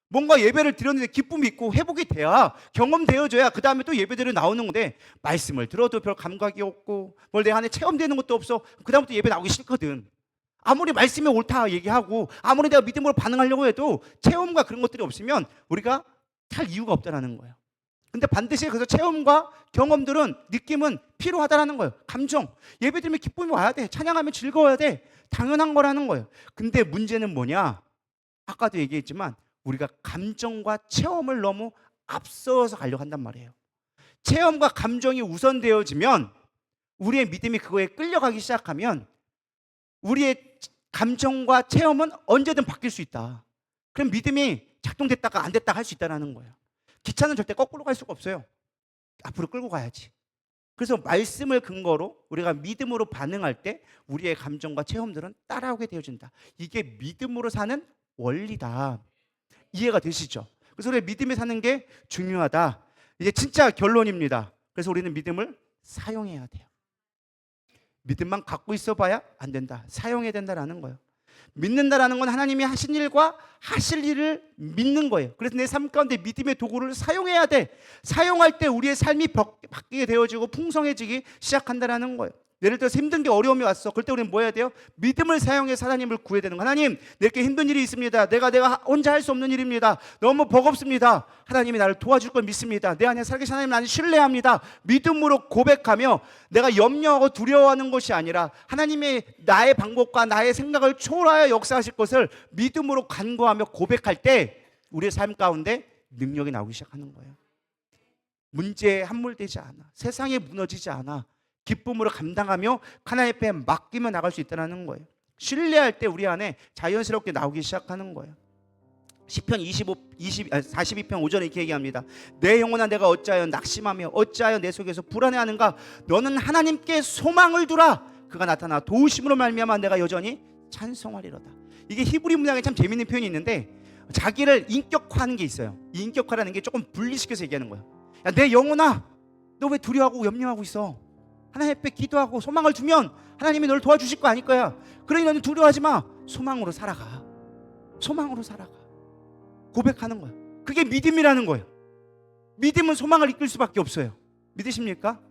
뭔가 예배를 드렸는데 기쁨이 있고 회복이 돼야, 경험되어져야 그 다음에 또 예배들이 나오는 건데, 말씀을 들어도 별 감각이 없고 뭘 내 안에 체험되는 것도 없어. 그 다음부터 예배 나오기 싫거든. 아무리 말씀이 옳다 얘기하고 아무리 내가 믿음으로 반응하려고 해도 체험과 그런 것들이 없으면 우리가 살 이유가 없다는 거예요. 근데 반드시 그래서 체험과 경험들은, 느낌은 필요하다는 거예요. 감정, 예배 드리면 기쁨이 와야 돼. 찬양하면 즐거워야 돼. 당연한 거라는 거예요. 근데 문제는 뭐냐? 아까도 얘기했지만 우리가 감정과 체험을 너무 앞서서 가려고 한단 말이에요. 체험과 감정이 우선되어지면, 우리의 믿음이 그거에 끌려가기 시작하면 우리의 감정과 체험은 언제든 바뀔 수 있다. 그럼 믿음이 작동됐다가 안 됐다가 할 수 있다는 거예요. 기차는 절대 거꾸로 갈 수가 없어요. 앞으로 끌고 가야지. 그래서 말씀을 근거로 우리가 믿음으로 반응할 때 우리의 감정과 체험들은 따라오게 되어진다. 이게 믿음으로 사는 원리다. 이해가 되시죠? 그래서 우리가 믿음에 사는 게 중요하다. 이제 진짜 결론입니다. 그래서 우리는 믿음을 사용해야 돼요. 믿음만 갖고 있어 봐야 안 된다. 사용해야 된다라는 거예요. 믿는다라는 건 하나님이 하신 일과 하실 일을 믿는 거예요. 그래서 내 삶 가운데 믿음의 도구를 사용해야 돼. 사용할 때 우리의 삶이 바뀌게 되어지고 풍성해지기 시작한다라는 거예요. 예를 들어서 힘든 게, 어려움이 왔어. 그럴 때 우리는 뭐 해야 돼요? 믿음을 사용해서 하나님을 구해야 되는 거예요. 하나님, 내게 힘든 일이 있습니다. 내가 혼자 할 수 없는 일입니다. 너무 버겁습니다. 하나님이 나를 도와줄 걸 믿습니다. 내 안에 살아계신 하나님, 나는 신뢰합니다. 믿음으로 고백하며, 내가 염려하고 두려워하는 것이 아니라 하나님의 나의 방법과 나의 생각을 초월하여 역사하실 것을 믿음으로 간구하며 고백할 때 우리의 삶 가운데 능력이 나오기 시작하는 거예요. 문제에 함몰되지 않아. 세상에 무너지지 않아. 기쁨으로 감당하며 하나님 앞에 맡기며 나갈 수 있다는 거예요. 신뢰할 때 우리 안에 자연스럽게 나오기 시작하는 거예요. 시편 42편 5절에 이렇게 얘기합니다. 내 영혼아, 내가 어찌하여 낙심하며 어찌하여 내 속에서 불안해하는가? 너는 하나님께 소망을 두라. 그가 나타나 도우심으로 말미암아 내가 여전히 찬송하리로다. 이게 히브리 문학에 참 재밌는 표현이 있는데, 자기를 인격화하는 게 있어요. 이 인격화라는 게 조금 분리시켜서 얘기하는 거예요. 야, 내 영혼아, 너 왜 두려워하고 염려하고 있어? 하나님 앞에 기도하고 소망을 두면 하나님이 널 도와주실 거 아닐 거야. 그러니 너는 두려워하지 마. 소망으로 살아가. 소망으로 살아가. 고백하는 거야. 그게 믿음이라는 거예요. 믿음은 소망을 이끌 수밖에 없어요. 믿으십니까?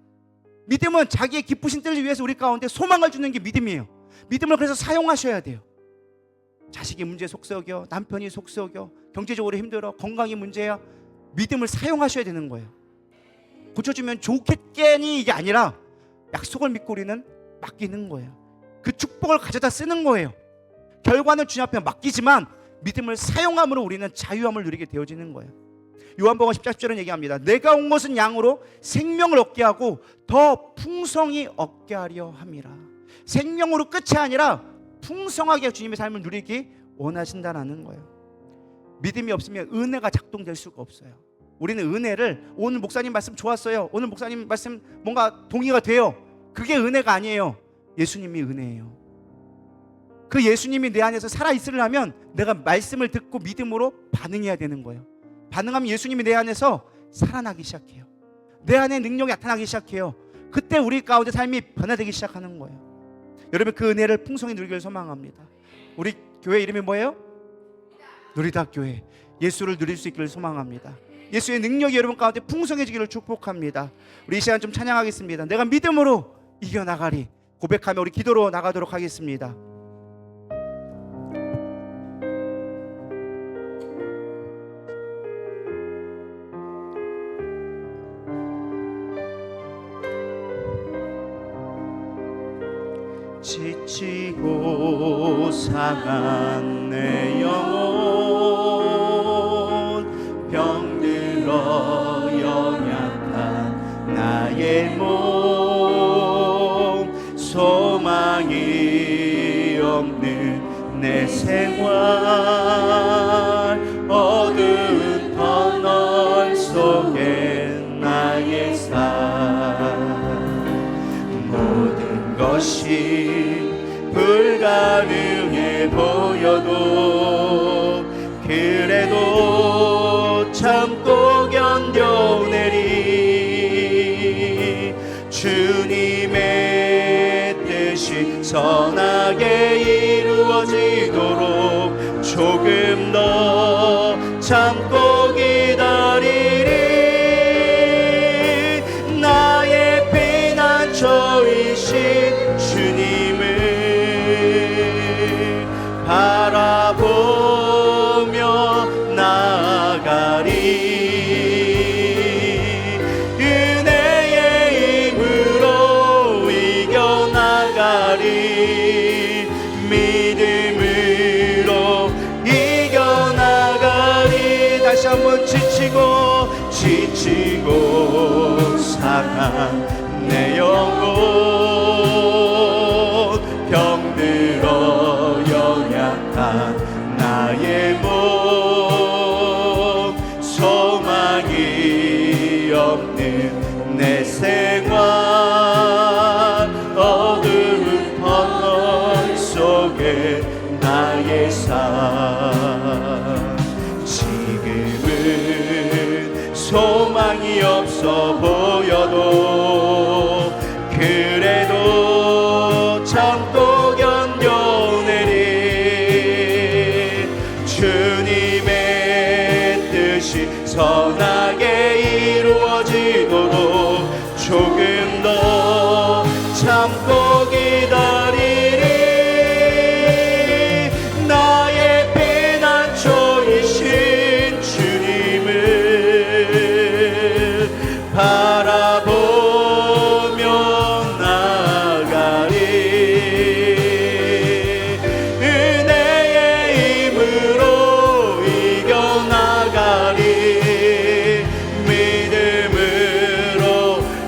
믿음은 자기의 기쁘신 뜻을 위해서 우리 가운데 소망을 주는 게 믿음이에요. 믿음을 그래서 사용하셔야 돼요. 자식이 문제 속썩여, 남편이 속썩여, 경제적으로 힘들어, 건강이 문제야. 믿음을 사용하셔야 되는 거예요. 고쳐주면 좋겠겠니 이게 아니라 약속을 믿고 우리는 맡기는 거예요. 그 축복을 가져다 쓰는 거예요. 결과는 주님 앞에 맡기지만 믿음을 사용함으로 우리는 자유함을 누리게 되어지는 거예요. 요한복음 10장 얘기합니다. 내가 온 것은 양으로 생명을 얻게 하고 더 풍성히 얻게 하려 함이라. 생명으로 끝이 아니라 풍성하게 주님의 삶을 누리기 원하신다는 거예요. 믿음이 없으면 은혜가 작동될 수가 없어요. 우리는 은혜를, 오늘 목사님 말씀 좋았어요, 오늘 목사님 말씀 뭔가 동의가 돼요, 그게 은혜가 아니에요. 예수님이 은혜예요. 그 예수님이 내 안에서 살아있으려면 내가 말씀을 듣고 믿음으로 반응해야 되는 거예요. 반응하면 예수님이 내 안에서 살아나기 시작해요. 내 안에 능력이 나타나기 시작해요. 그때 우리 가운데 삶이 변화되기 시작하는 거예요. 여러분, 그 은혜를 풍성히 누리기를 소망합니다. 우리 교회 이름이 뭐예요? 누리다 교회. 예수를 누릴 수 있기를 소망합니다. 예수의 능력이 여러분 가운데 풍성해지기를 축복합니다. 우리 이 시간 좀 찬양하겠습니다. 내가 믿음으로 이겨나가리 고백하며 우리 기도로 나가도록 하겠습니다. 지치고 상한 내 영혼 병들어 연약한 나의 몸 소망이 없는 내 생활 어두운 터널 속에 나의 삶 모든 것이 불가능해 보여도 그래도 참고 견뎌내리 주님의 뜻이 선하게 이루어지도록 조금 더 참고 기다리리 나의 피난처이신 주님을 바라보며 나아가리 은혜의 힘으로 이겨나가리 믿음으로 이겨나가리 다시 한번 지치고 상한 내 영혼 병들어 연약한 나의 몸 소망이 없는 내 생활 어두운 터널 속에 나의 삶 지금은 소망이 없어 보여도 그래도 참고 견뎌내리 주님의 뜻이 선하게 이루어지도록 조금 더 참고 기다리리 나의 피난처이신 주님을 바라보며 나가리 은혜의 힘으로 이겨나가리 믿음으로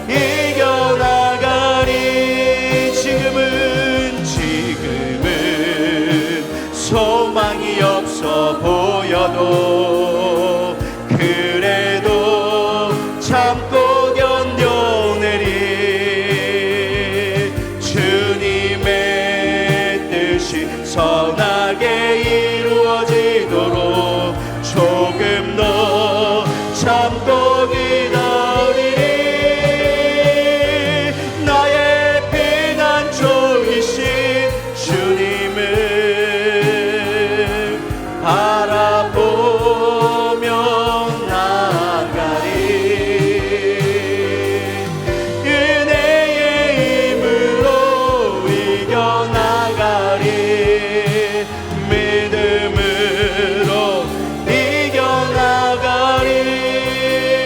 이겨나가리 지금은 소망이 없어 보여도 그래도 참고 견뎌내리 주님의 뜻이 선하게 이루어지도록 조금 더 참고 기다리리 나의 피난처이신 주님을 바라보며 나가리 은혜의 힘으로 이겨나가리 믿음으로 이겨나가리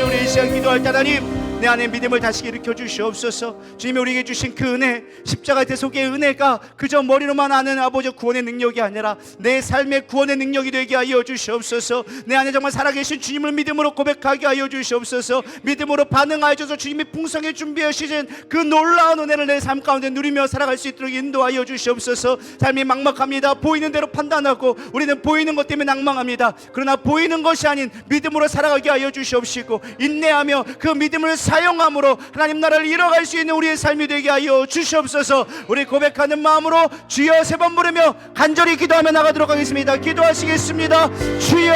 우리 이 시간 기도할 때 하나님 내 안에 믿음을 다시 일으켜 주시옵소서. 주님이 우리에게 주신 그 은혜 십자가 대속의 은혜가 그저 머리로만 아는 아버지 구원의 능력이 아니라 내 삶의 구원의 능력이 되게 하여 주시옵소서. 내 안에 정말 살아계신 주님을 믿음으로 고백하게 하여 주시옵소서. 믿음으로 반응하여 주셔서 주님이 풍성히 준비하시는 그 놀라운 은혜를 내 삶 가운데 누리며 살아갈 수 있도록 인도하여 주시옵소서. 삶이 막막합니다. 보이는 대로 판단하고 우리는 보이는 것 때문에 낭망합니다. 그러나 보이는 것이 아닌 믿음으로 살아가게 하여 주시옵시고 인내하며 그 믿음을 사용함으로 하나님 나라를 이뤄갈 수 있는 우리의 삶이 되게 하여 주시옵소서. 우리 고백하는 마음으로 주여 세 번 부르며 간절히 기도하며 나가도록 하겠습니다. 기도하시겠습니다. 주여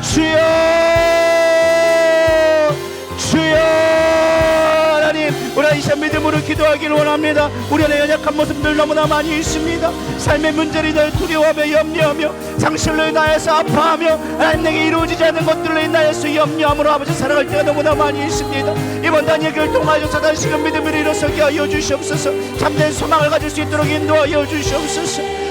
주여 주여 하나님 우리 이 시간 믿음으로 기도하기를 원합니다. 우리 안에 연약한 모습들 너무나 많이 있습니다. 삶의 문제를 늘 두려워하며 염려하며 상실로 인하여서 아파하며 하나님 내게 이루어지지 않는 것들로 인하여서 염려함으로 아버지 살아갈 때가 너무나 많이 있습니다. 이번 단예교를 통하여서 다시금 믿음을 일어서게 하여 주시옵소서. 참된 소망을 가질 수 있도록 인도하여 주시옵소서.